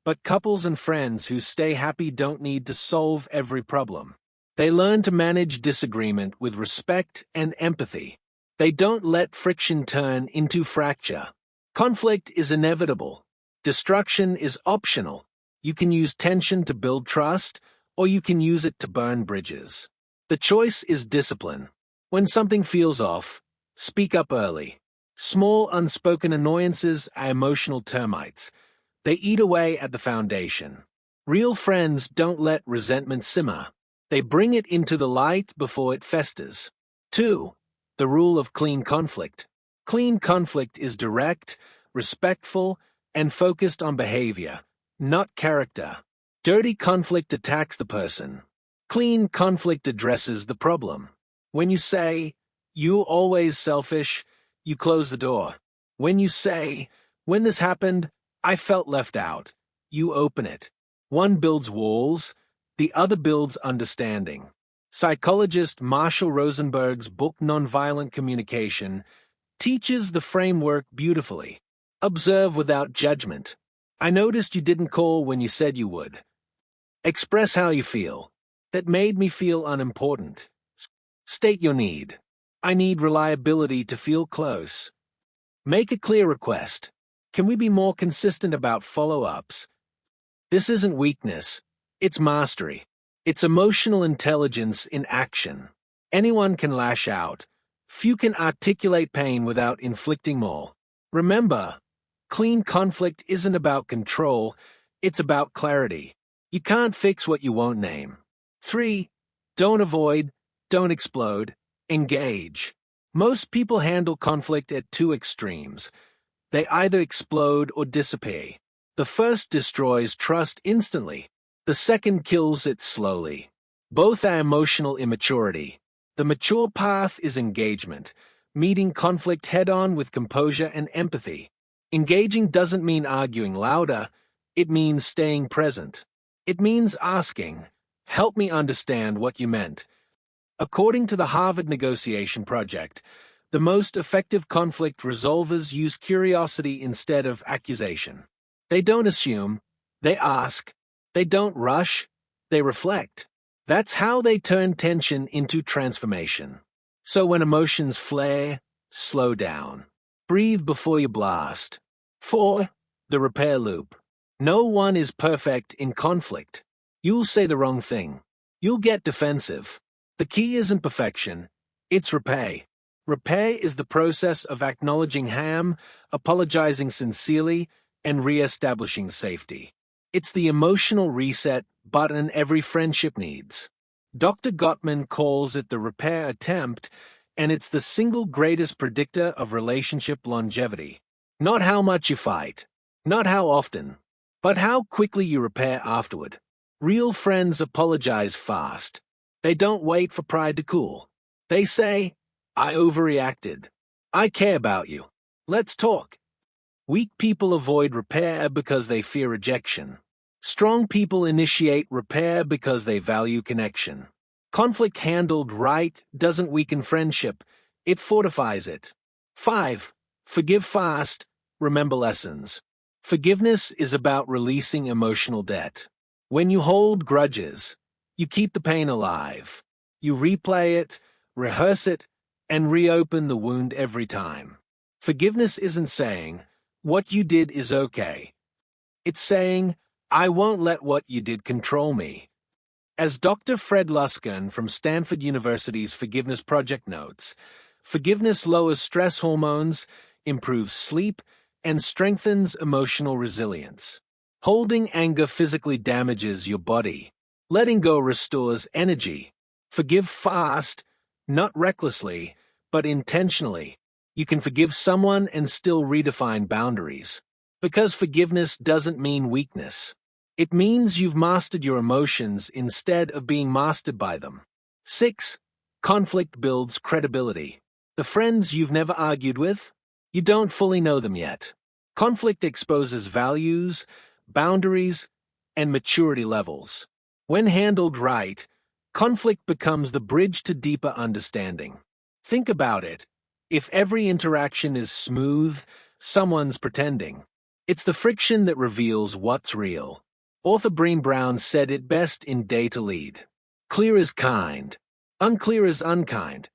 But couples and friends who stay happy don't need to solve every problem. They learn to manage disagreement with respect and empathy. They don't let friction turn into fracture. Conflict is inevitable. Destruction is optional. You can use tension to build trust, or you can use it to burn bridges. The choice is discipline. When something feels off, speak up early. Small unspoken annoyances are emotional termites. They eat away at the foundation. Real friends don't let resentment simmer. They bring it into the light before it festers. 2. The rule of clean conflict. Clean conflict is direct, respectful, and focused on behavior, not character. Dirty conflict attacks the person. Clean conflict addresses the problem. When you say, "You're always selfish," you close the door. When you say, "When this happened, I felt left out," you open it. One builds walls, the other builds understanding. Psychologist Marshall Rosenberg's book Nonviolent Communication teaches the framework beautifully. Observe without judgment. I noticed you didn't call when you said you would. Express how you feel. That made me feel unimportant. State your need. I need reliability to feel close. Make a clear request. Can we be more consistent about follow-ups? This isn't weakness. It's mastery. It's emotional intelligence in action. Anyone can lash out. Few can articulate pain without inflicting more. Remember, clean conflict isn't about control, it's about clarity. You can't fix what you won't name. 3. Don't avoid, don't explode, engage. Most people handle conflict at two extremes. They either explode or disappear. The first destroys trust instantly. The second kills it slowly. Both are emotional immaturity. The mature path is engagement, meeting conflict head-on with composure and empathy. Engaging doesn't mean arguing louder, it means staying present. It means asking, "Help me understand what you meant." According to the Harvard Negotiation Project, the most effective conflict resolvers use curiosity instead of accusation. They don't assume, they ask. They don't rush, they reflect. That's how they turn tension into transformation. So when emotions flare, slow down. Breathe before you blast. 4. The repair loop. No one is perfect in conflict. You'll say the wrong thing. You'll get defensive. The key isn't perfection, it's repair. Repair is the process of acknowledging harm, apologizing sincerely, and re-establishing safety. It's the emotional reset button every friendship needs. Dr. Gottman calls it the repair attempt, and it's the single greatest predictor of relationship longevity. Not how much you fight, not how often, but how quickly you repair afterward. Real friends apologize fast. They don't wait for pride to cool. They say, "I overreacted. I care about you. Let's talk." Weak people avoid repair because they fear rejection. Strong people initiate repair because they value connection. Conflict handled right doesn't weaken friendship, it fortifies it. 5. Forgive fast, remember lessons. Forgiveness is about releasing emotional debt. When you hold grudges, you keep the pain alive. You replay it, rehearse it, and reopen the wound every time. Forgiveness isn't saying, "What you did is okay." It's saying, "I won't let what you did control me." As Dr. Fred Luskin from Stanford University's Forgiveness Project notes, forgiveness lowers stress hormones, improves sleep, and strengthens emotional resilience. Holding anger physically damages your body. Letting go restores energy. Forgive fast, not recklessly, but intentionally. You can forgive someone and still redefine boundaries. Because forgiveness doesn't mean weakness. It means you've mastered your emotions instead of being mastered by them. 6. Conflict builds credibility. The friends you've never argued with, you don't fully know them yet. Conflict exposes values, boundaries, and maturity levels. When handled right, conflict becomes the bridge to deeper understanding. Think about it. If every interaction is smooth, someone's pretending. It's the friction that reveals what's real. Author Brené Brown said it best in Day to Lead. Clear is kind. Unclear is unkind.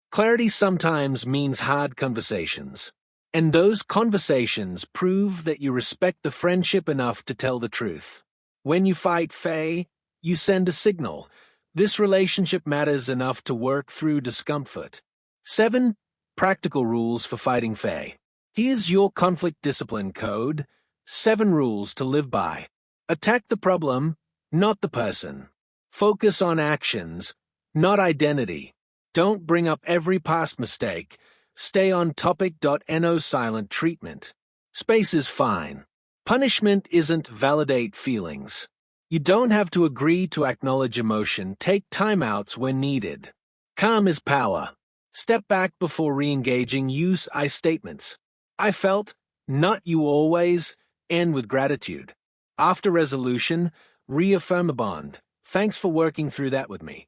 Clarity sometimes means hard conversations. And those conversations prove that you respect the friendship enough to tell the truth. When you fight Faye, you send a signal. This relationship matters enough to work through discomfort. 7. Practical rules for fighting Faye. Here's your conflict discipline code. 7 rules to live by. Attack the problem, not the person. Focus on actions, not identity. Don't bring up every past mistake. Stay on topic. No silent treatment. Space is fine. Punishment isn't validate feelings. You don't have to agree to acknowledge emotion. Take timeouts when needed. Calm is power. Step back before re-engaging. Use I statements. I felt, not you always. End with gratitude. After resolution, reaffirm a bond. Thanks for working through that with me.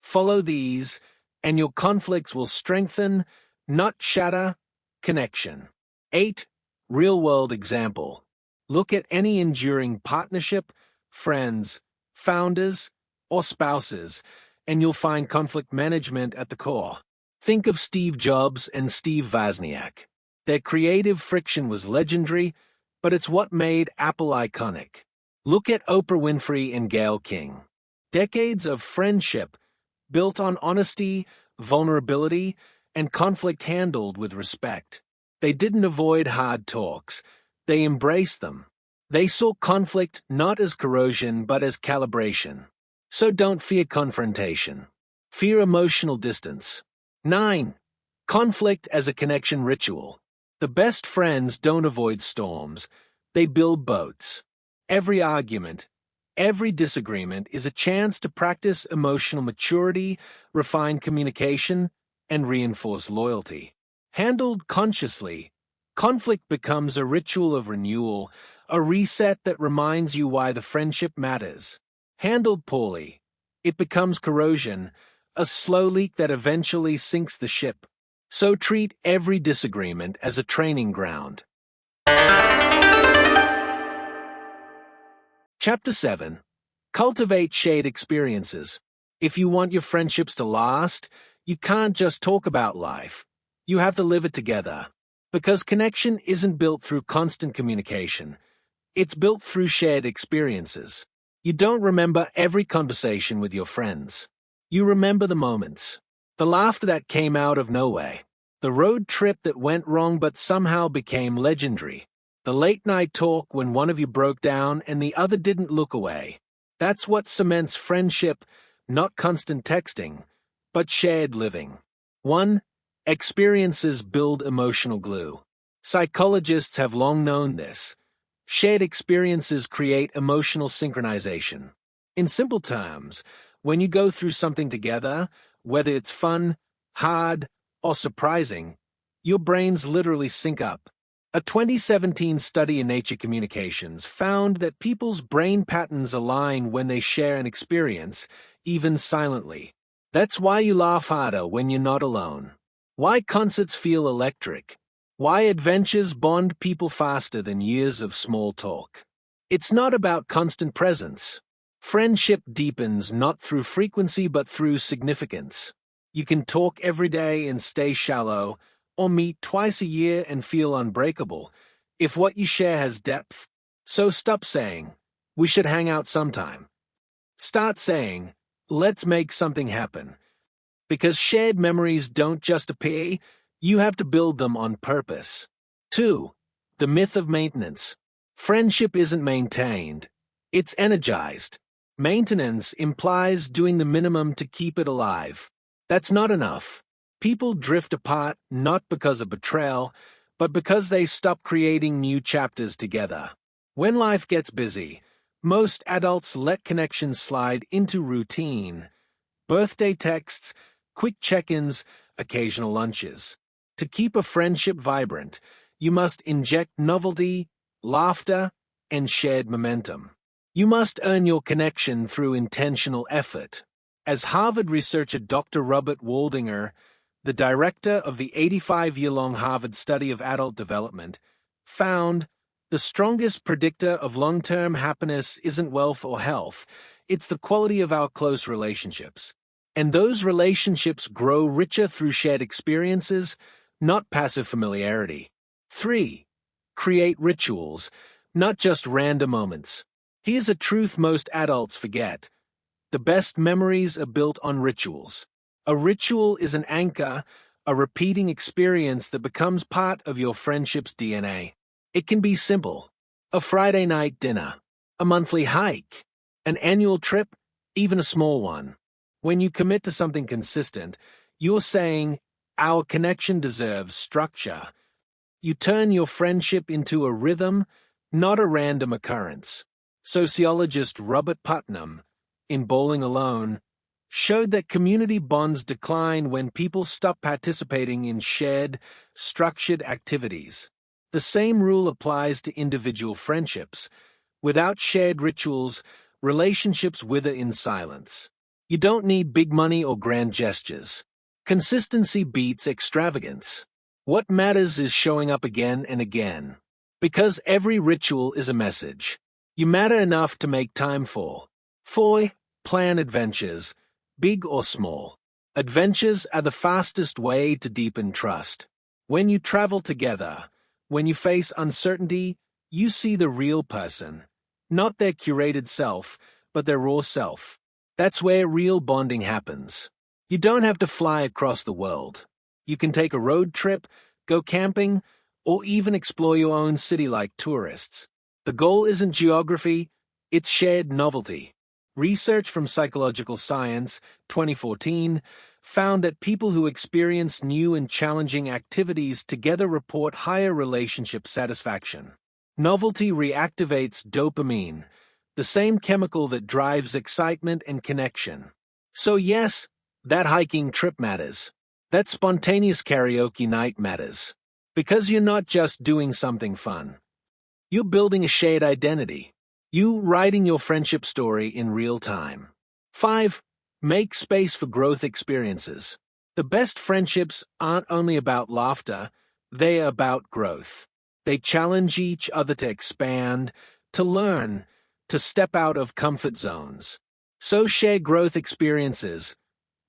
Follow these, and your conflicts will strengthen, not shatter, connection. 8. Real-world example. Look at any enduring partnership, friends, founders, or spouses, and you'll find conflict management at the core. Think of Steve Jobs and Steve Wozniak. Their creative friction was legendary, but it's what made Apple iconic. Look at Oprah Winfrey and Gayle King. Decades of friendship built on honesty, vulnerability, and conflict handled with respect. They didn't avoid hard talks. They embraced them. They saw conflict not as corrosion but as calibration. So don't fear confrontation. Fear emotional distance. 9. Conflict as a connection ritual. The best friends don't avoid storms. They build boats. Every argument, every disagreement is a chance to practice emotional maturity, refine communication, and reinforce loyalty. Handled consciously, conflict becomes a ritual of renewal, a reset that reminds you why the friendship matters. Handled poorly, it becomes corrosion, a slow leak that eventually sinks the ship. So treat every disagreement as a training ground. Chapter 7. Cultivate shared experiences. If you want your friendships to last, you can't just talk about life. You have to live it together. Because connection isn't built through constant communication. It's built through shared experiences. You don't remember every conversation with your friends. You remember the moments. The laughter that came out of nowhere. The road trip that went wrong but somehow became legendary. The late-night talk when one of you broke down and the other didn't look away. That's what cements friendship, not constant texting, but shared living. 1. Experiences build emotional glue. Psychologists have long known this. Shared experiences create emotional synchronization. In simple terms, when you go through something together, whether it's fun, hard, or surprising, your brains literally sync up. A 2017 study in Nature Communications found that people's brain patterns align when they share an experience, even silently. That's why you laugh harder when you're not alone. Why concerts feel electric. Why adventures bond people faster than years of small talk. It's not about constant presence. Friendship deepens not through frequency but through significance. You can talk every day and stay shallow, or meet twice a year and feel unbreakable, if what you share has depth. So stop saying, "We should hang out sometime." Start saying, "Let's make something happen." Because shared memories don't just appear, you have to build them on purpose. 2. The myth of maintenance. Friendship isn't maintained, it's energized. Maintenance implies doing the minimum to keep it alive. That's not enough. People drift apart not because of betrayal, but because they stop creating new chapters together. When life gets busy, most adults let connections slide into routine. Birthday texts, quick check-ins, occasional lunches. To keep a friendship vibrant, you must inject novelty, laughter, and shared momentum. You must earn your connection through intentional effort. As Harvard researcher Dr. Robert Waldinger, the director of the 85-year-long Harvard study of adult development, found, the strongest predictor of long-term happiness isn't wealth or health, it's the quality of our close relationships. And those relationships grow richer through shared experiences, not passive familiarity. 3. Create rituals, not just random moments. Here's a truth most adults forget. The best memories are built on rituals. A ritual is an anchor, a repeating experience that becomes part of your friendship's DNA. It can be simple. A Friday night dinner, a monthly hike, an annual trip, even a small one. When you commit to something consistent, you're saying, "Our connection deserves structure." You turn your friendship into a rhythm, not a random occurrence. Sociologist Robert Putnam, in Bowling Alone, showed that community bonds decline when people stop participating in shared, structured activities. The same rule applies to individual friendships. Without shared rituals, relationships wither in silence. You don't need big money or grand gestures. Consistency beats extravagance. What matters is showing up again and again. Because every ritual is a message. You matter enough to make time for. 4. Plan adventures, big or small. Adventures are the fastest way to deepen trust. When you travel together, when you face uncertainty, you see the real person. Not their curated self, but their raw self. That's where real bonding happens. You don't have to fly across the world. You can take a road trip, go camping, or even explore your own city like tourists. The goal isn't geography, it's shared novelty. Research from Psychological Science, 2014, found that people who experience new and challenging activities together report higher relationship satisfaction. Novelty reactivates dopamine, the same chemical that drives excitement and connection. So yes, that hiking trip matters. That spontaneous karaoke night matters. Because you're not just doing something fun. You're building a shared identity. You writing your friendship story in real time. 5. Make space for growth experiences. The best friendships aren't only about laughter, they're about growth. They challenge each other to expand, to learn, to step out of comfort zones. So share growth experiences,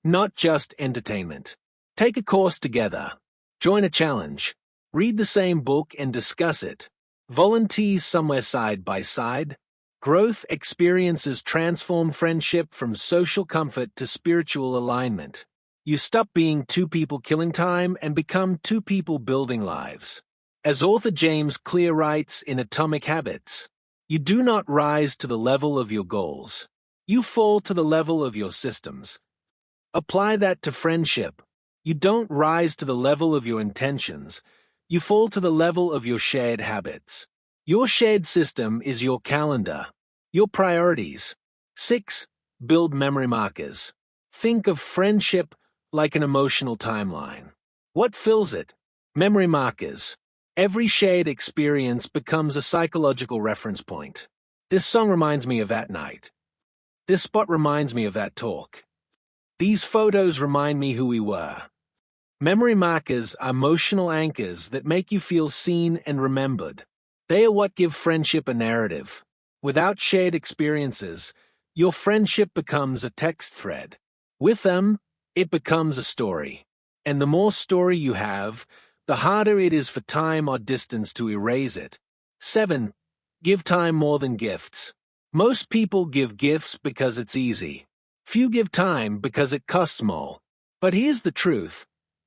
not just entertainment. Take a course together. Join a challenge. Read the same book and discuss it. Volunteer somewhere side by side. Growth experiences transform friendship from social comfort to spiritual alignment. You stop being two people killing time and become two people building lives. As author James Clear writes in Atomic Habits, you do not rise to the level of your goals. You fall to the level of your systems. Apply that to friendship. You don't rise to the level of your intentions. You fall to the level of your shared habits. Your shared system is your calendar, your priorities. 6. Build memory markers. Think of friendship like an emotional timeline. What fills it? Memory markers. Every shared experience becomes a psychological reference point. This song reminds me of that night. This spot reminds me of that talk. These photos remind me who we were. Memory markers are emotional anchors that make you feel seen and remembered. They are what give friendship a narrative. Without shared experiences, your friendship becomes a text thread. With them, it becomes a story. And the more story you have, the harder it is for time or distance to erase it. 7. Give time more than gifts. Most people give gifts because it's easy. Few give time because it costs more. But here's the truth.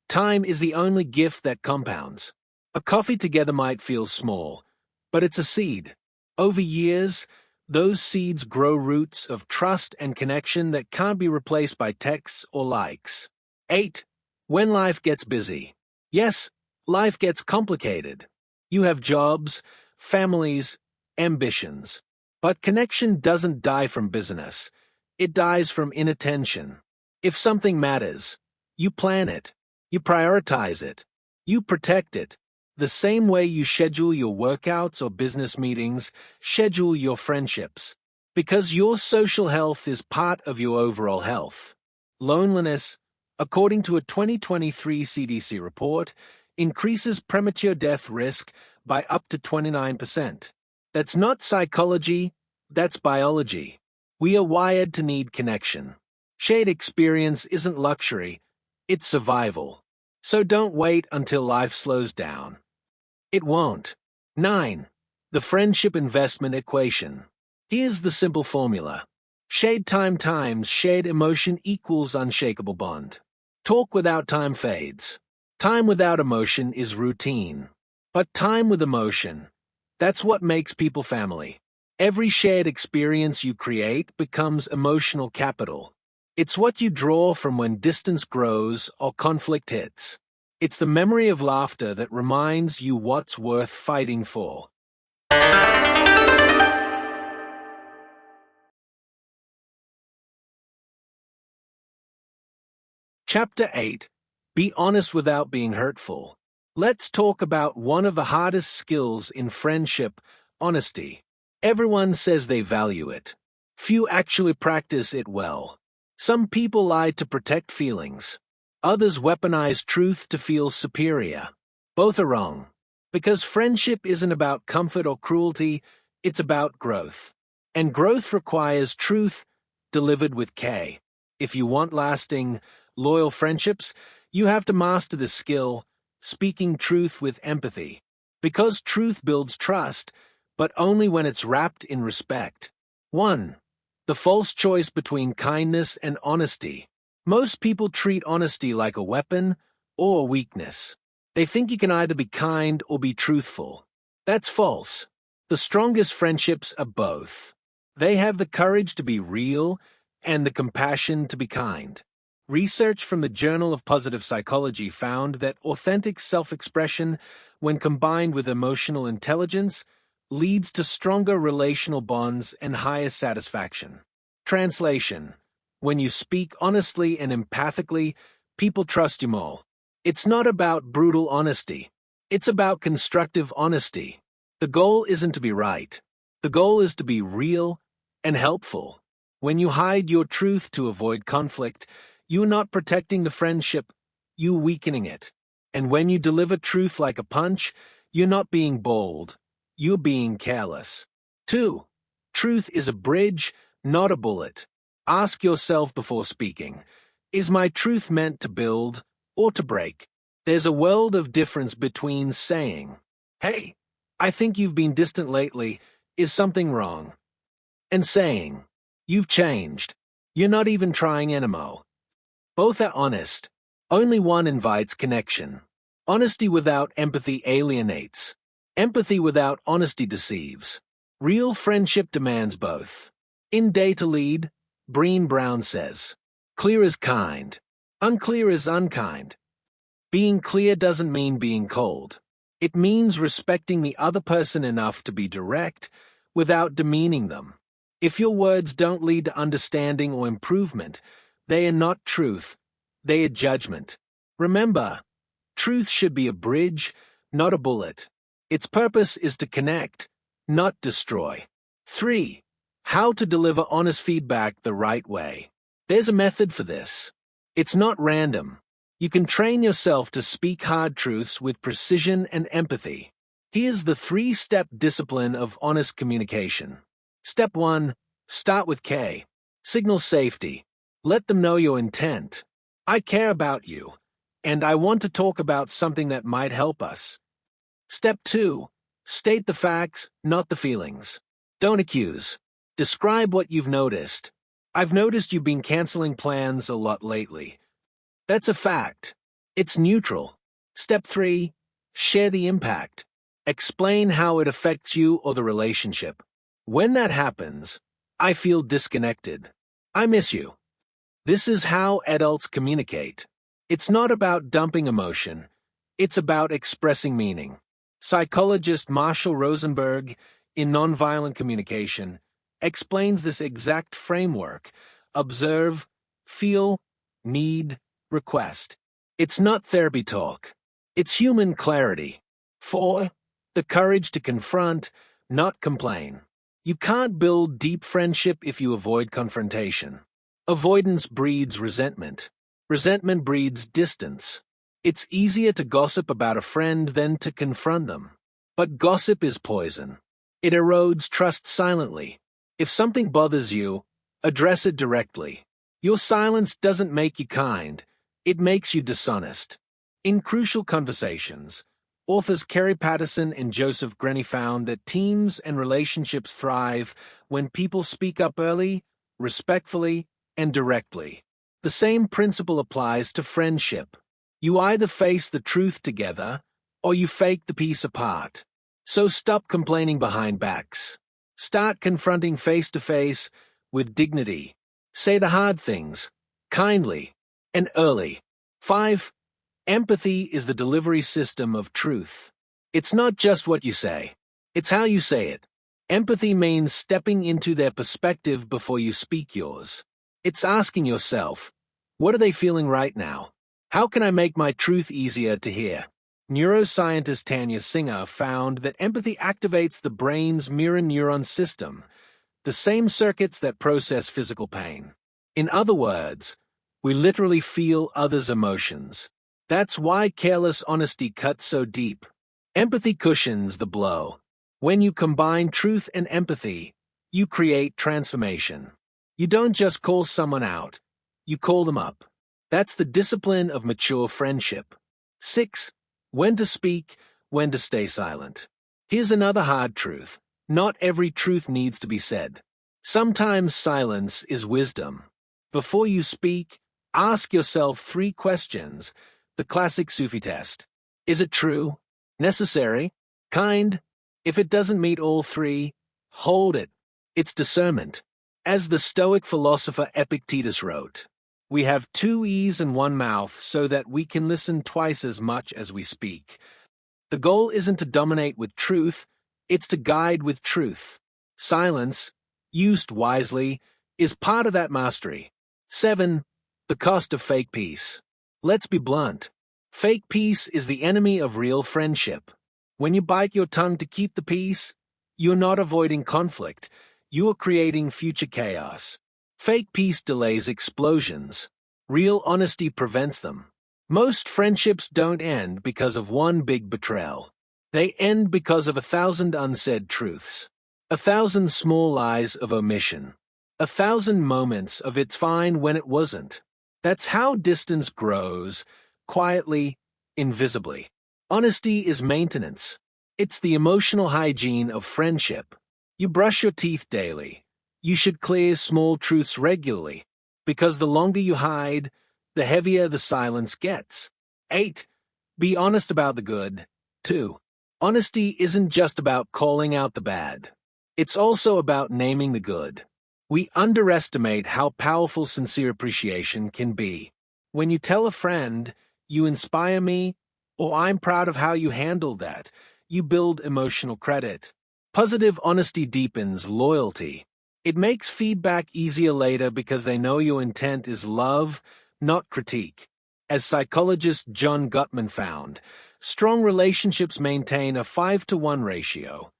Time is the only gift that compounds. A coffee together might feel small, but it's a seed. Over years, those seeds grow roots of trust and connection that can't be replaced by texts or likes. 8. When life gets busy. Yes, life gets complicated. You have jobs, families, ambitions. But connection doesn't die from business. It dies from inattention. If something matters, you plan it. You prioritize it. You protect it. The same way you schedule your workouts or business meetings, schedule your friendships. Because your social health is part of your overall health. Loneliness, according to a 2023 CDC report, increases premature death risk by up to 29%. That's not psychology, that's biology. We are wired to need connection. Shared experience isn't luxury, it's survival. So don't wait until life slows down. It won't. 9. The friendship investment equation. Here's the simple formula. Shared time times shared emotion equals unshakable bond. Talk without time fades. Time without emotion is routine. But time with emotion, that's what makes people family. Every shared experience you create becomes emotional capital. It's what you draw from when distance grows or conflict hits. It's the memory of laughter that reminds you what's worth fighting for. Chapter 8. Be honest without being hurtful. Let's talk about one of the hardest skills in friendship, honesty. Everyone says they value it. Few actually practice it well. Some people lie to protect feelings. Others weaponize truth to feel superior. Both are wrong. Because friendship isn't about comfort or cruelty, it's about growth. And growth requires truth delivered with care. If you want lasting, loyal friendships, you have to master the skill, speaking truth with empathy. Because truth builds trust, but only when it's wrapped in respect. 1. The false choice between kindness and honesty. Most people treat honesty like a weapon or a weakness. They think you can either be kind or be truthful. That's false. The strongest friendships are both. They have the courage to be real and the compassion to be kind. Research from the Journal of Positive Psychology found that authentic self-expression, when combined with emotional intelligence, leads to stronger relational bonds and higher satisfaction. Translation: when you speak honestly and empathically, people trust you more. It's not about brutal honesty. It's about constructive honesty. The goal isn't to be right. The goal is to be real and helpful. When you hide your truth to avoid conflict, you're not protecting the friendship, you're weakening it. And when you deliver truth like a punch, you're not being bold, you're being careless. 2. Truth is a bridge, not a bullet. Ask yourself before speaking, is my truth meant to build or to break? There's a world of difference between saying, "Hey, I think you've been distant lately, is something wrong?" and saying, "You've changed, you're not even trying anymore." Both are honest. Only one invites connection. Honesty without empathy alienates. Empathy without honesty deceives. Real friendship demands both. In Data Lead, Breen Brown says, "Clear is kind. Unclear is unkind. Being clear doesn't mean being cold. It means respecting the other person enough to be direct without demeaning them. If your words don't lead to understanding or improvement, they are not truth, they are judgment. Remember, truth should be a bridge, not a bullet. Its purpose is to connect, not destroy. 3. How to deliver honest feedback the right way. There's a method for this. It's not random. You can train yourself to speak hard truths with precision and empathy. Here's the 3-step discipline of honest communication. Step 1. Start with K. Signal safety. Let them know your intent. I care about you, and I want to talk about something that might help us. Step 2. State the facts, not the feelings. Don't accuse. Describe what you've noticed. I've noticed you've been canceling plans a lot lately. That's a fact. It's neutral. Step 3. Share the impact. Explain how it affects you or the relationship. When that happens, I feel disconnected. I miss you. This is how adults communicate. It's not about dumping emotion. It's about expressing meaning. Psychologist Marshall Rosenberg, in Nonviolent Communication, explains this exact framework. Observe, feel, need, request. It's not therapy talk. It's human clarity. 4. The courage to confront, not complain. You can't build deep friendship if you avoid confrontation. Avoidance breeds resentment. Resentment breeds distance. It's easier to gossip about a friend than to confront them. But gossip is poison. It erodes trust silently. If something bothers you, address it directly. Your silence doesn't make you kind. It makes you dishonest. In Crucial Conversations, authors Kerry Patterson and Joseph Grenny found that teams and relationships thrive when people speak up early, respectfully, and directly. The same principle applies to friendship. You either face the truth together, or you fake the peace apart. So stop complaining behind backs. Start confronting face to face with dignity. Say the hard things, kindly, and early. 5. Empathy is the delivery system of truth. It's not just what you say. It's how you say it. Empathy means stepping into their perspective before you speak yours. It's asking yourself, what are they feeling right now? How can I make my truth easier to hear? Neuroscientist Tanya Singer found that empathy activates the brain's mirror neuron system, the same circuits that process physical pain. In other words, we literally feel others' emotions. That's why careless honesty cuts so deep. Empathy cushions the blow. When you combine truth and empathy, you create transformation. You don't just call someone out, you call them up. That's the discipline of mature friendship. 6. When to speak, when to stay silent. Here's another hard truth. Not every truth needs to be said. Sometimes silence is wisdom. Before you speak, ask yourself 3 questions. The classic Sufi test. Is it true? Necessary? Kind? If it doesn't meet all 3, hold it. It's discernment. As the Stoic philosopher Epictetus wrote, we have 2 ears and 1 mouth so that we can listen twice as much as we speak. The goal isn't to dominate with truth, it's to guide with truth. Silence, used wisely, is part of that mastery. 7. The cost of fake peace. Let's be blunt. Fake peace is the enemy of real friendship. When you bite your tongue to keep the peace, you're not avoiding conflict, you are creating future chaos. Fake peace delays explosions. Real honesty prevents them. Most friendships don't end because of one big betrayal. They end because of 1,000 unsaid truths. 1,000 small lies of omission. 1,000 moments of it's fine when it wasn't. That's how distance grows, quietly, invisibly. Honesty is maintenance. It's the emotional hygiene of friendship. You brush your teeth daily. You should clear small truths regularly, because the longer you hide, the heavier the silence gets. 8. Be honest about the good. 2. Honesty isn't just about calling out the bad. It's also about naming the good. We underestimate how powerful sincere appreciation can be. When you tell a friend, "You inspire me," or "I'm proud of how you handled that," you build emotional credit. Positive honesty deepens loyalty. It makes feedback easier later because they know your intent is love, not critique. As psychologist John Gottman found, strong relationships maintain a 5-to-1 ratio.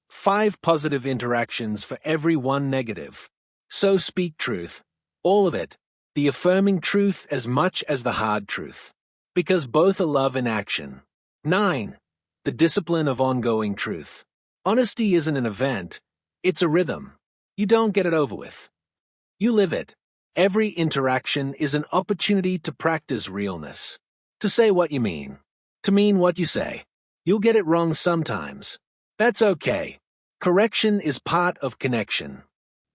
5 positive interactions for every 1 negative. So speak truth. All of it. The affirming truth as much as the hard truth. Because both are love in action. 9. The discipline of ongoing truth. Honesty isn't an event, it's a rhythm. You don't get it over with. You live it. Every interaction is an opportunity to practice realness. To say what you mean. To mean what you say. You'll get it wrong sometimes. That's okay. Correction is part of connection.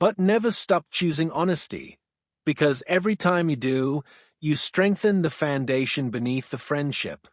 But never stop choosing honesty, because every time you do, you strengthen the foundation beneath the friendship.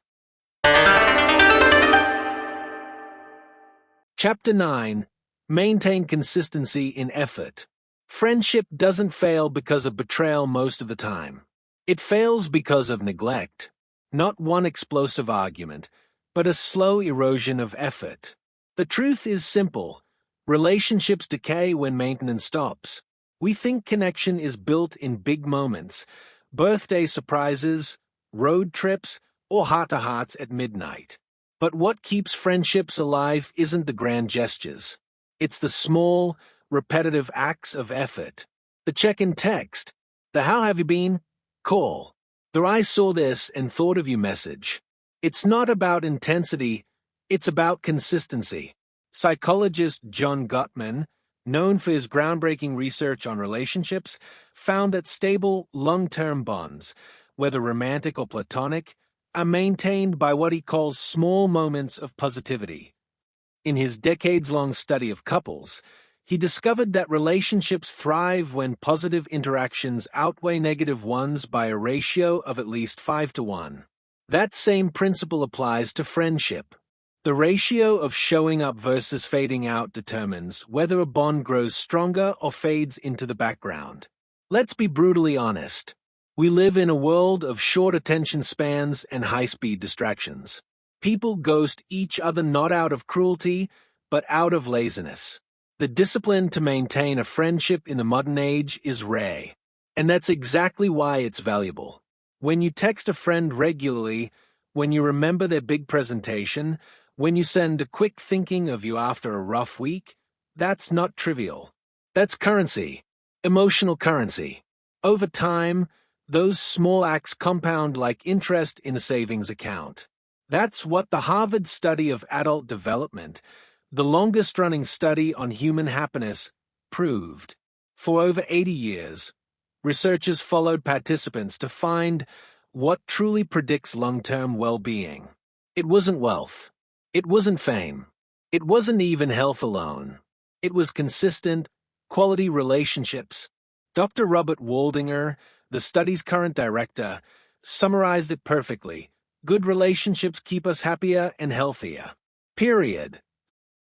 Chapter 9. Maintain consistency in effort. Friendship doesn't fail because of betrayal most of the time. It fails because of neglect. Not one explosive argument, but a slow erosion of effort. The truth is simple. Relationships decay when maintenance stops. We think connection is built in big moments, birthday surprises, road trips, or heart-to-hearts at midnight. But what keeps friendships alive isn't the grand gestures. It's the small, repetitive acts of effort. The check-in text, the "how have you been?" call, the "I saw this and thought of you" message. It's not about intensity, it's about consistency. Psychologist John Gottman, known for his groundbreaking research on relationships, found that stable, long-term bonds, whether romantic or platonic, are maintained by what he calls small moments of positivity. In his decades-long study of couples, he discovered that relationships thrive when positive interactions outweigh negative ones by a ratio of at least 5-to-1. That same principle applies to friendship. The ratio of showing up versus fading out determines whether a bond grows stronger or fades into the background. Let's be brutally honest. We live in a world of short attention spans and high-speed distractions. People ghost each other not out of cruelty, but out of laziness. The discipline to maintain a friendship in the modern age is rare. And that's exactly why it's valuable. When you text a friend regularly, when you remember their big presentation, when you send a quick thinking of you after a rough week, that's not trivial. That's currency. Emotional currency. Over time, those small acts compound like interest in a savings account. That's what the Harvard Study of Adult Development, the longest-running study on human happiness, proved. For over 80 years, researchers followed participants to find what truly predicts long-term well-being. It wasn't wealth. It wasn't fame. It wasn't even health alone. It was consistent, quality relationships. Dr. Robert Waldinger, the study's current director, summarized it perfectly. Good relationships keep us happier and healthier. Period.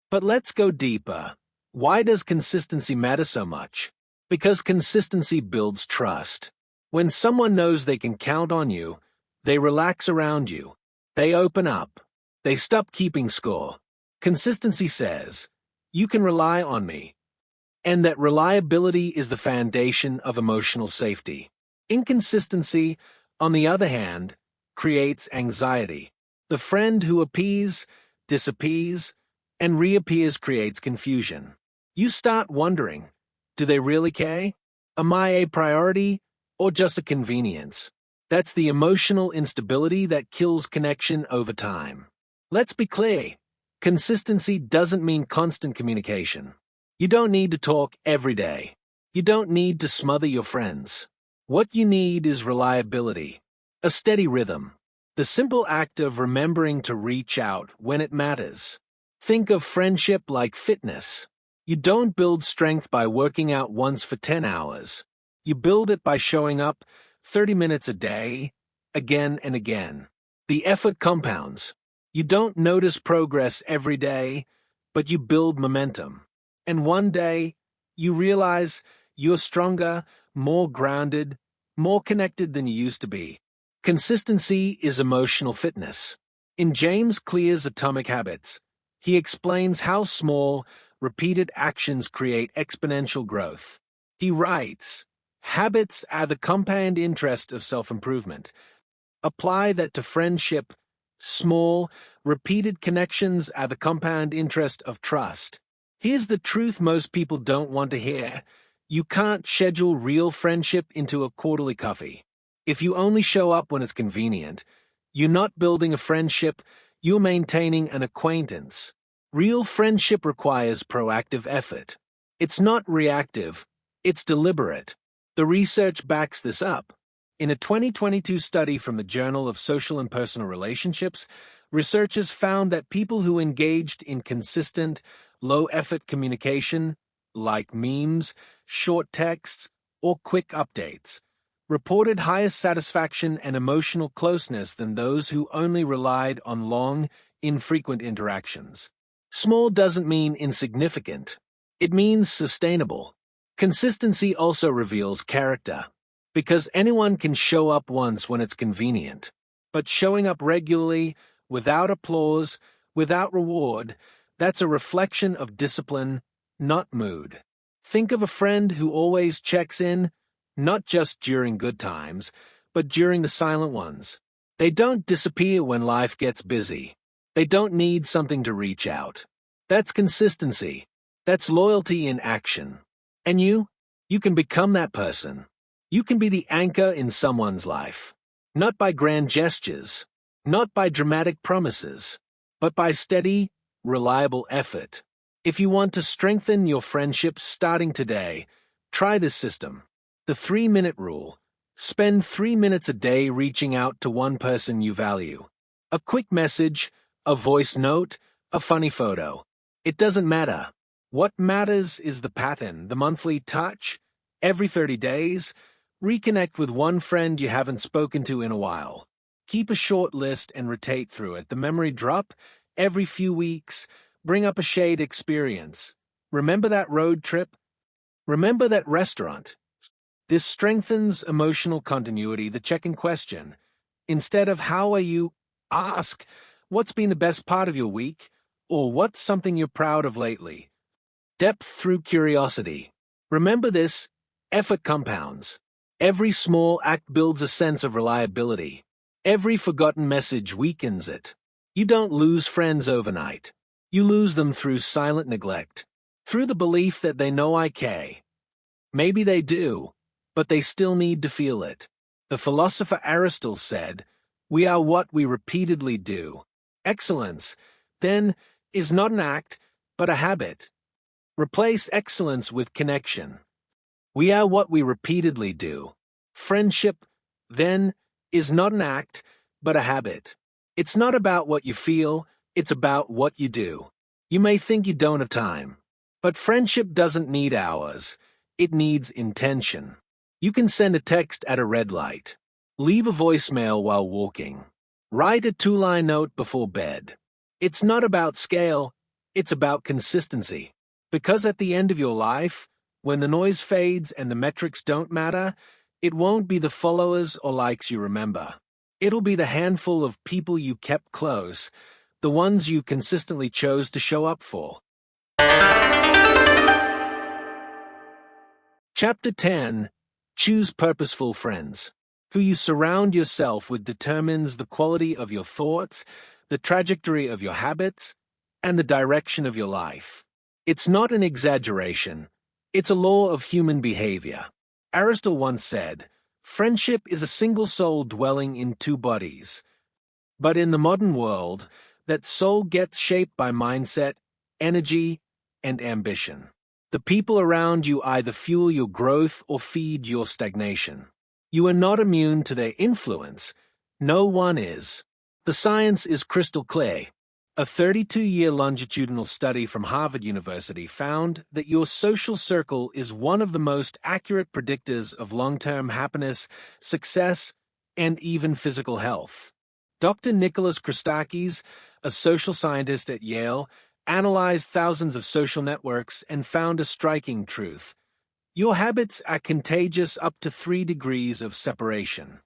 But let's go deeper. Why does consistency matter so much? Because consistency builds trust. When someone knows they can count on you, they relax around you. They open up. They stop keeping score. Consistency says, "You can rely on me." And that reliability is the foundation of emotional safety. Inconsistency, on the other hand, creates anxiety. The friend who appears, disappears, and reappears creates confusion. You start wondering, do they really care? Am I a priority or just a convenience? That's the emotional instability that kills connection over time. Let's be clear. Consistency doesn't mean constant communication. You don't need to talk every day. You don't need to smother your friends. What you need is reliability, a steady rhythm, the simple act of remembering to reach out when it matters. Think of friendship like fitness. You don't build strength by working out once for 10 hours. You build it by showing up 30 minutes a day, again and again. The effort compounds. You don't notice progress every day, but you build momentum. And one day, you realize you're stronger, more grounded, more connected than you used to be. Consistency is emotional fitness. In James Clear's Atomic Habits, he explains how small, repeated actions create exponential growth. He writes, "Habits are the compound interest of self-improvement. Apply that to friendship. Small, repeated connections are the compound interest of trust." Here's the truth most people don't want to hear. You can't schedule real friendship into a quarterly coffee. If you only show up when it's convenient, you're not building a friendship, you're maintaining an acquaintance. Real friendship requires proactive effort. It's not reactive, it's deliberate. The research backs this up. In a 2022 study from the Journal of Social and Personal Relationships, researchers found that people who engaged in consistent, low-effort communication, like memes, short texts, or quick updates, reported higher satisfaction and emotional closeness than those who only relied on long, infrequent interactions. Small doesn't mean insignificant. It means sustainable. Consistency also reveals character. Because anyone can show up once when it's convenient. But showing up regularly, without applause, without reward, that's a reflection of discipline, not mood. Think of a friend who always checks in, not just during good times, but during the silent ones. They don't disappear when life gets busy. They don't need something to reach out. That's consistency. That's loyalty in action. And you can become that person. You can be the anchor in someone's life, not by grand gestures, not by dramatic promises, but by steady, reliable effort. If you want to strengthen your friendships starting today, try this system. The 3-minute rule. Spend 3 minutes a day reaching out to one person you value. A quick message, a voice note, a funny photo. It doesn't matter. What matters is the pattern, the monthly touch, every 30 days, reconnect with one friend you haven't spoken to in a while. Keep a short list and rotate through it. The memory drop every few weeks. Bring up a shared experience. Remember that road trip? Remember that restaurant? This strengthens emotional continuity. The check-in question. Instead of "how are you?" ask, "what's been the best part of your week?" or "what's something you're proud of lately?" Depth through curiosity. Remember this, effort compounds. Every small act builds a sense of reliability. Every forgotten message weakens it. You don't lose friends overnight. You lose them through silent neglect. Through the belief that they know I care. Maybe they do, but they still need to feel it. The philosopher Aristotle said, "We are what we repeatedly do." Excellence, then, is not an act, but a habit. Replace excellence with connection. We are what we repeatedly do. Friendship, then, is not an act, but a habit. It's not about what you feel, it's about what you do. You may think you don't have time, but friendship doesn't need hours. It needs intention. You can send a text at a red light. Leave a voicemail while walking. Write a 2-line note before bed. It's not about scale, it's about consistency. Because at the end of your life, when the noise fades and the metrics don't matter, it won't be the followers or likes you remember. It'll be the handful of people you kept close, the ones you consistently chose to show up for. Chapter 10. Choose purposeful friends. Who you surround yourself with determines the quality of your thoughts, the trajectory of your habits, and the direction of your life. It's not an exaggeration. It's a law of human behavior. Aristotle once said, "Friendship is a single soul dwelling in 2 bodies." But in the modern world, that soul gets shaped by mindset, energy, and ambition. The people around you either fuel your growth or feed your stagnation. You are not immune to their influence. No one is. The science is crystal clear. A 32-year longitudinal study from Harvard University found that your social circle is one of the most accurate predictors of long-term happiness, success, and even physical health. Dr. Nicholas Christakis, a social scientist at Yale, analyzed thousands of social networks and found a striking truth. Your habits are contagious up to 3 degrees of separation.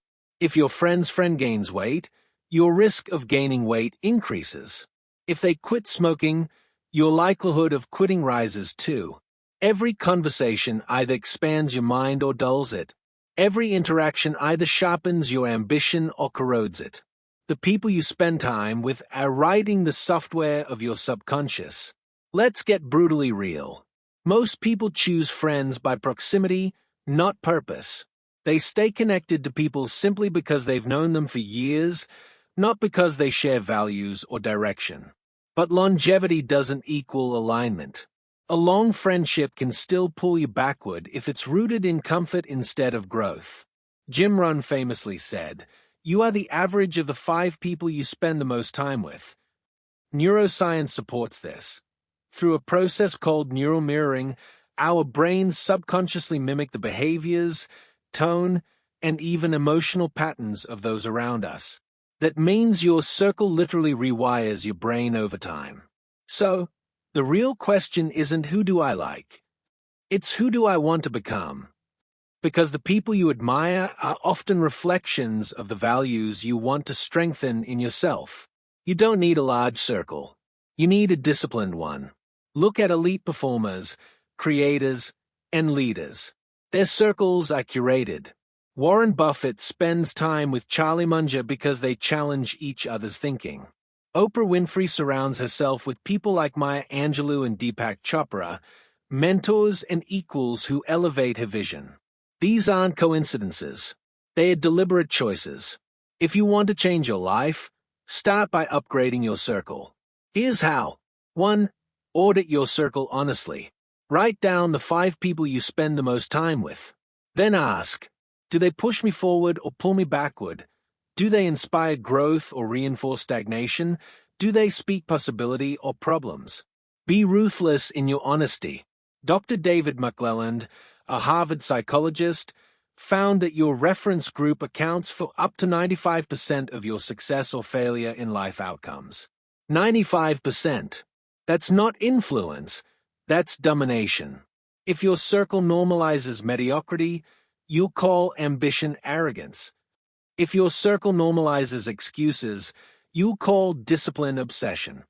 If your friend's friend gains weight, your risk of gaining weight increases. If they quit smoking, your likelihood of quitting rises too. Every conversation either expands your mind or dulls it. Every interaction either sharpens your ambition or corrodes it. The people you spend time with are writing the software of your subconscious. Let's get brutally real. Most people choose friends by proximity, not purpose. They stay connected to people simply because they've known them for years, not because they share values or direction. But longevity doesn't equal alignment. A long friendship can still pull you backward if it's rooted in comfort instead of growth. Jim Rohn famously said, "You are the average of the 5 people you spend the most time with." Neuroscience supports this. Through a process called neural mirroring, our brains subconsciously mimic the behaviors, tone, and even emotional patterns of those around us. That means your circle literally rewires your brain over time. So, the real question isn't who do I like? It's who do I want to become? Because the people you admire are often reflections of the values you want to strengthen in yourself. You don't need a large circle. You need a disciplined one. Look at elite performers, creators, and leaders. Their circles are curated. Warren Buffett spends time with Charlie Munger because they challenge each other's thinking. Oprah Winfrey surrounds herself with people like Maya Angelou and Deepak Chopra, mentors and equals who elevate her vision. These aren't coincidences. They are deliberate choices. If you want to change your life, start by upgrading your circle. Here's how. 1. Audit your circle honestly. Write down the 5 people you spend the most time with. Then ask, do they push me forward or pull me backward? Do they inspire growth or reinforce stagnation? Do they speak possibility or problems? Be ruthless in your honesty. Dr. David McClelland, a Harvard psychologist, found that your reference group accounts for up to 95% of your success or failure in life outcomes. 95%. That's not influence, that's domination. If your circle normalizes mediocrity, you'll call ambition arrogance. If your circle normalizes excuses, you'll call discipline obsession.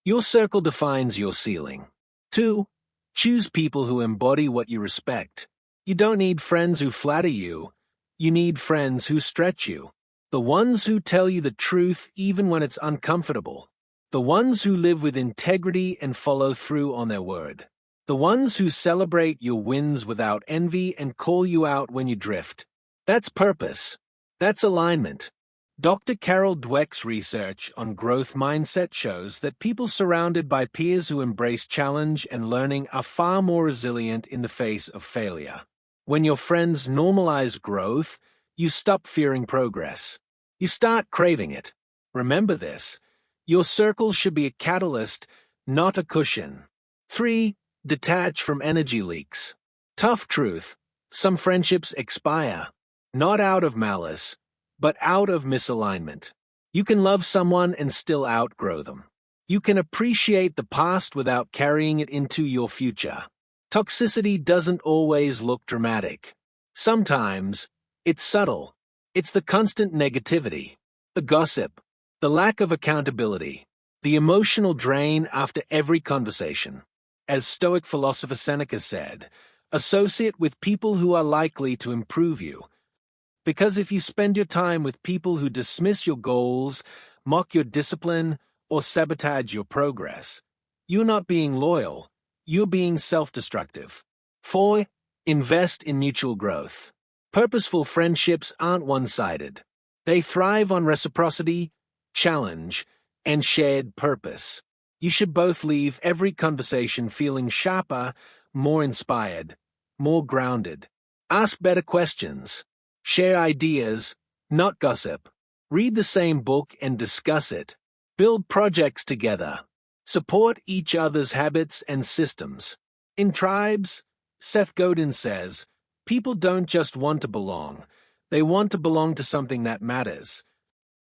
Your circle defines your ceiling. 2. Choose people who embody what you respect. You don't need friends who flatter you. You need friends who stretch you. The ones who tell you the truth even when it's uncomfortable. The ones who live with integrity and follow through on their word. The ones who celebrate your wins without envy and call you out when you drift. That's purpose. That's alignment. Dr. Carol Dweck's research on growth mindset shows that people surrounded by peers who embrace challenge and learning are far more resilient in the face of failure. When your friends normalize growth, you stop fearing progress. You start craving it. Remember this. Your circle should be a catalyst, not a cushion. 3. Detach from energy leaks. Tough truth. Some friendships expire. Not out of malice, but out of misalignment. You can love someone and still outgrow them. You can appreciate the past without carrying it into your future. Toxicity doesn't always look dramatic. Sometimes, it's subtle. It's the constant negativity, the gossip, the lack of accountability, the emotional drain after every conversation. As Stoic philosopher Seneca said, associate with people who are likely to improve you. Because if you spend your time with people who dismiss your goals, mock your discipline, or sabotage your progress, you're not being loyal, you're being self-destructive. 4. Invest in mutual growth. Purposeful friendships aren't one-sided. They thrive on reciprocity, challenge, and shared purpose. You should both leave every conversation feeling sharper, more inspired, more grounded. Ask better questions. Share ideas, not gossip. Read the same book and discuss it. Build projects together. Support each other's habits and systems. In tribes, Seth Godin says, people don't just want to belong, they want to belong to something that matters.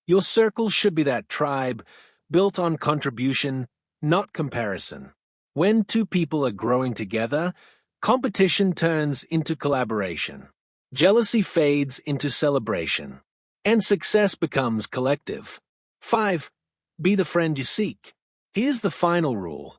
Your circle should be that tribe, built on contribution, not comparison. When 2 people are growing together, competition turns into collaboration. Jealousy fades into celebration. and success becomes collective. 5. Be the friend you seek. Here's the final rule.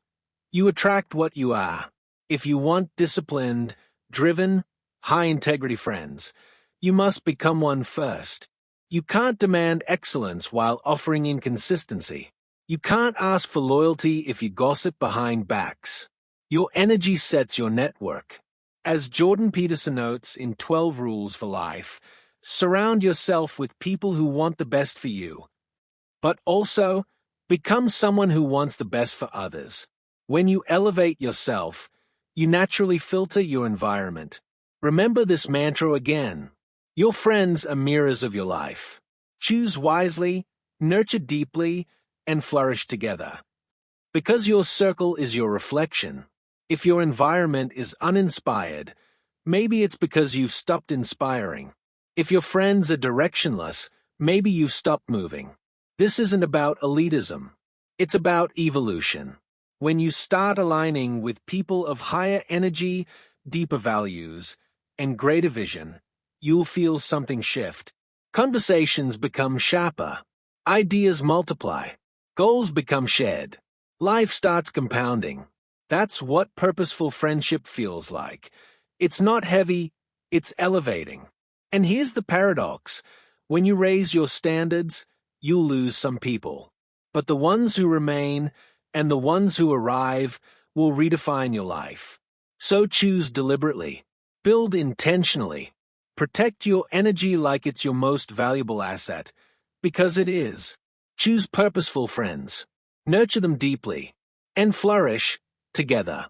You attract what you are. If you want disciplined, driven, high-integrity friends, you must become one first. You can't demand excellence while offering inconsistency. You can't ask for loyalty if you gossip behind backs. Your energy sets your network. As Jordan Peterson notes in 12 Rules for Life, surround yourself with people who want the best for you, but also become someone who wants the best for others. When you elevate yourself, you naturally filter your environment. Remember this mantra again. Your friends are mirrors of your life. Choose wisely, nurture deeply, and flourish together. Because your circle is your reflection. If your environment is uninspired, maybe it's because you've stopped inspiring. If your friends are directionless, maybe you've stopped moving. This isn't about elitism. It's about evolution. When you start aligning with people of higher energy, deeper values, and greater vision, you'll feel something shift. Conversations become sharper. Ideas multiply. Goals become shared. Life starts compounding. That's what purposeful friendship feels like. It's not heavy, it's elevating. And here's the paradox. When you raise your standards, you'll lose some people. But the ones who remain and the ones who arrive will redefine your life. So choose deliberately. Build intentionally. Protect your energy like it's your most valuable asset, because it is. Choose purposeful friends. Nurture them deeply. And flourish together.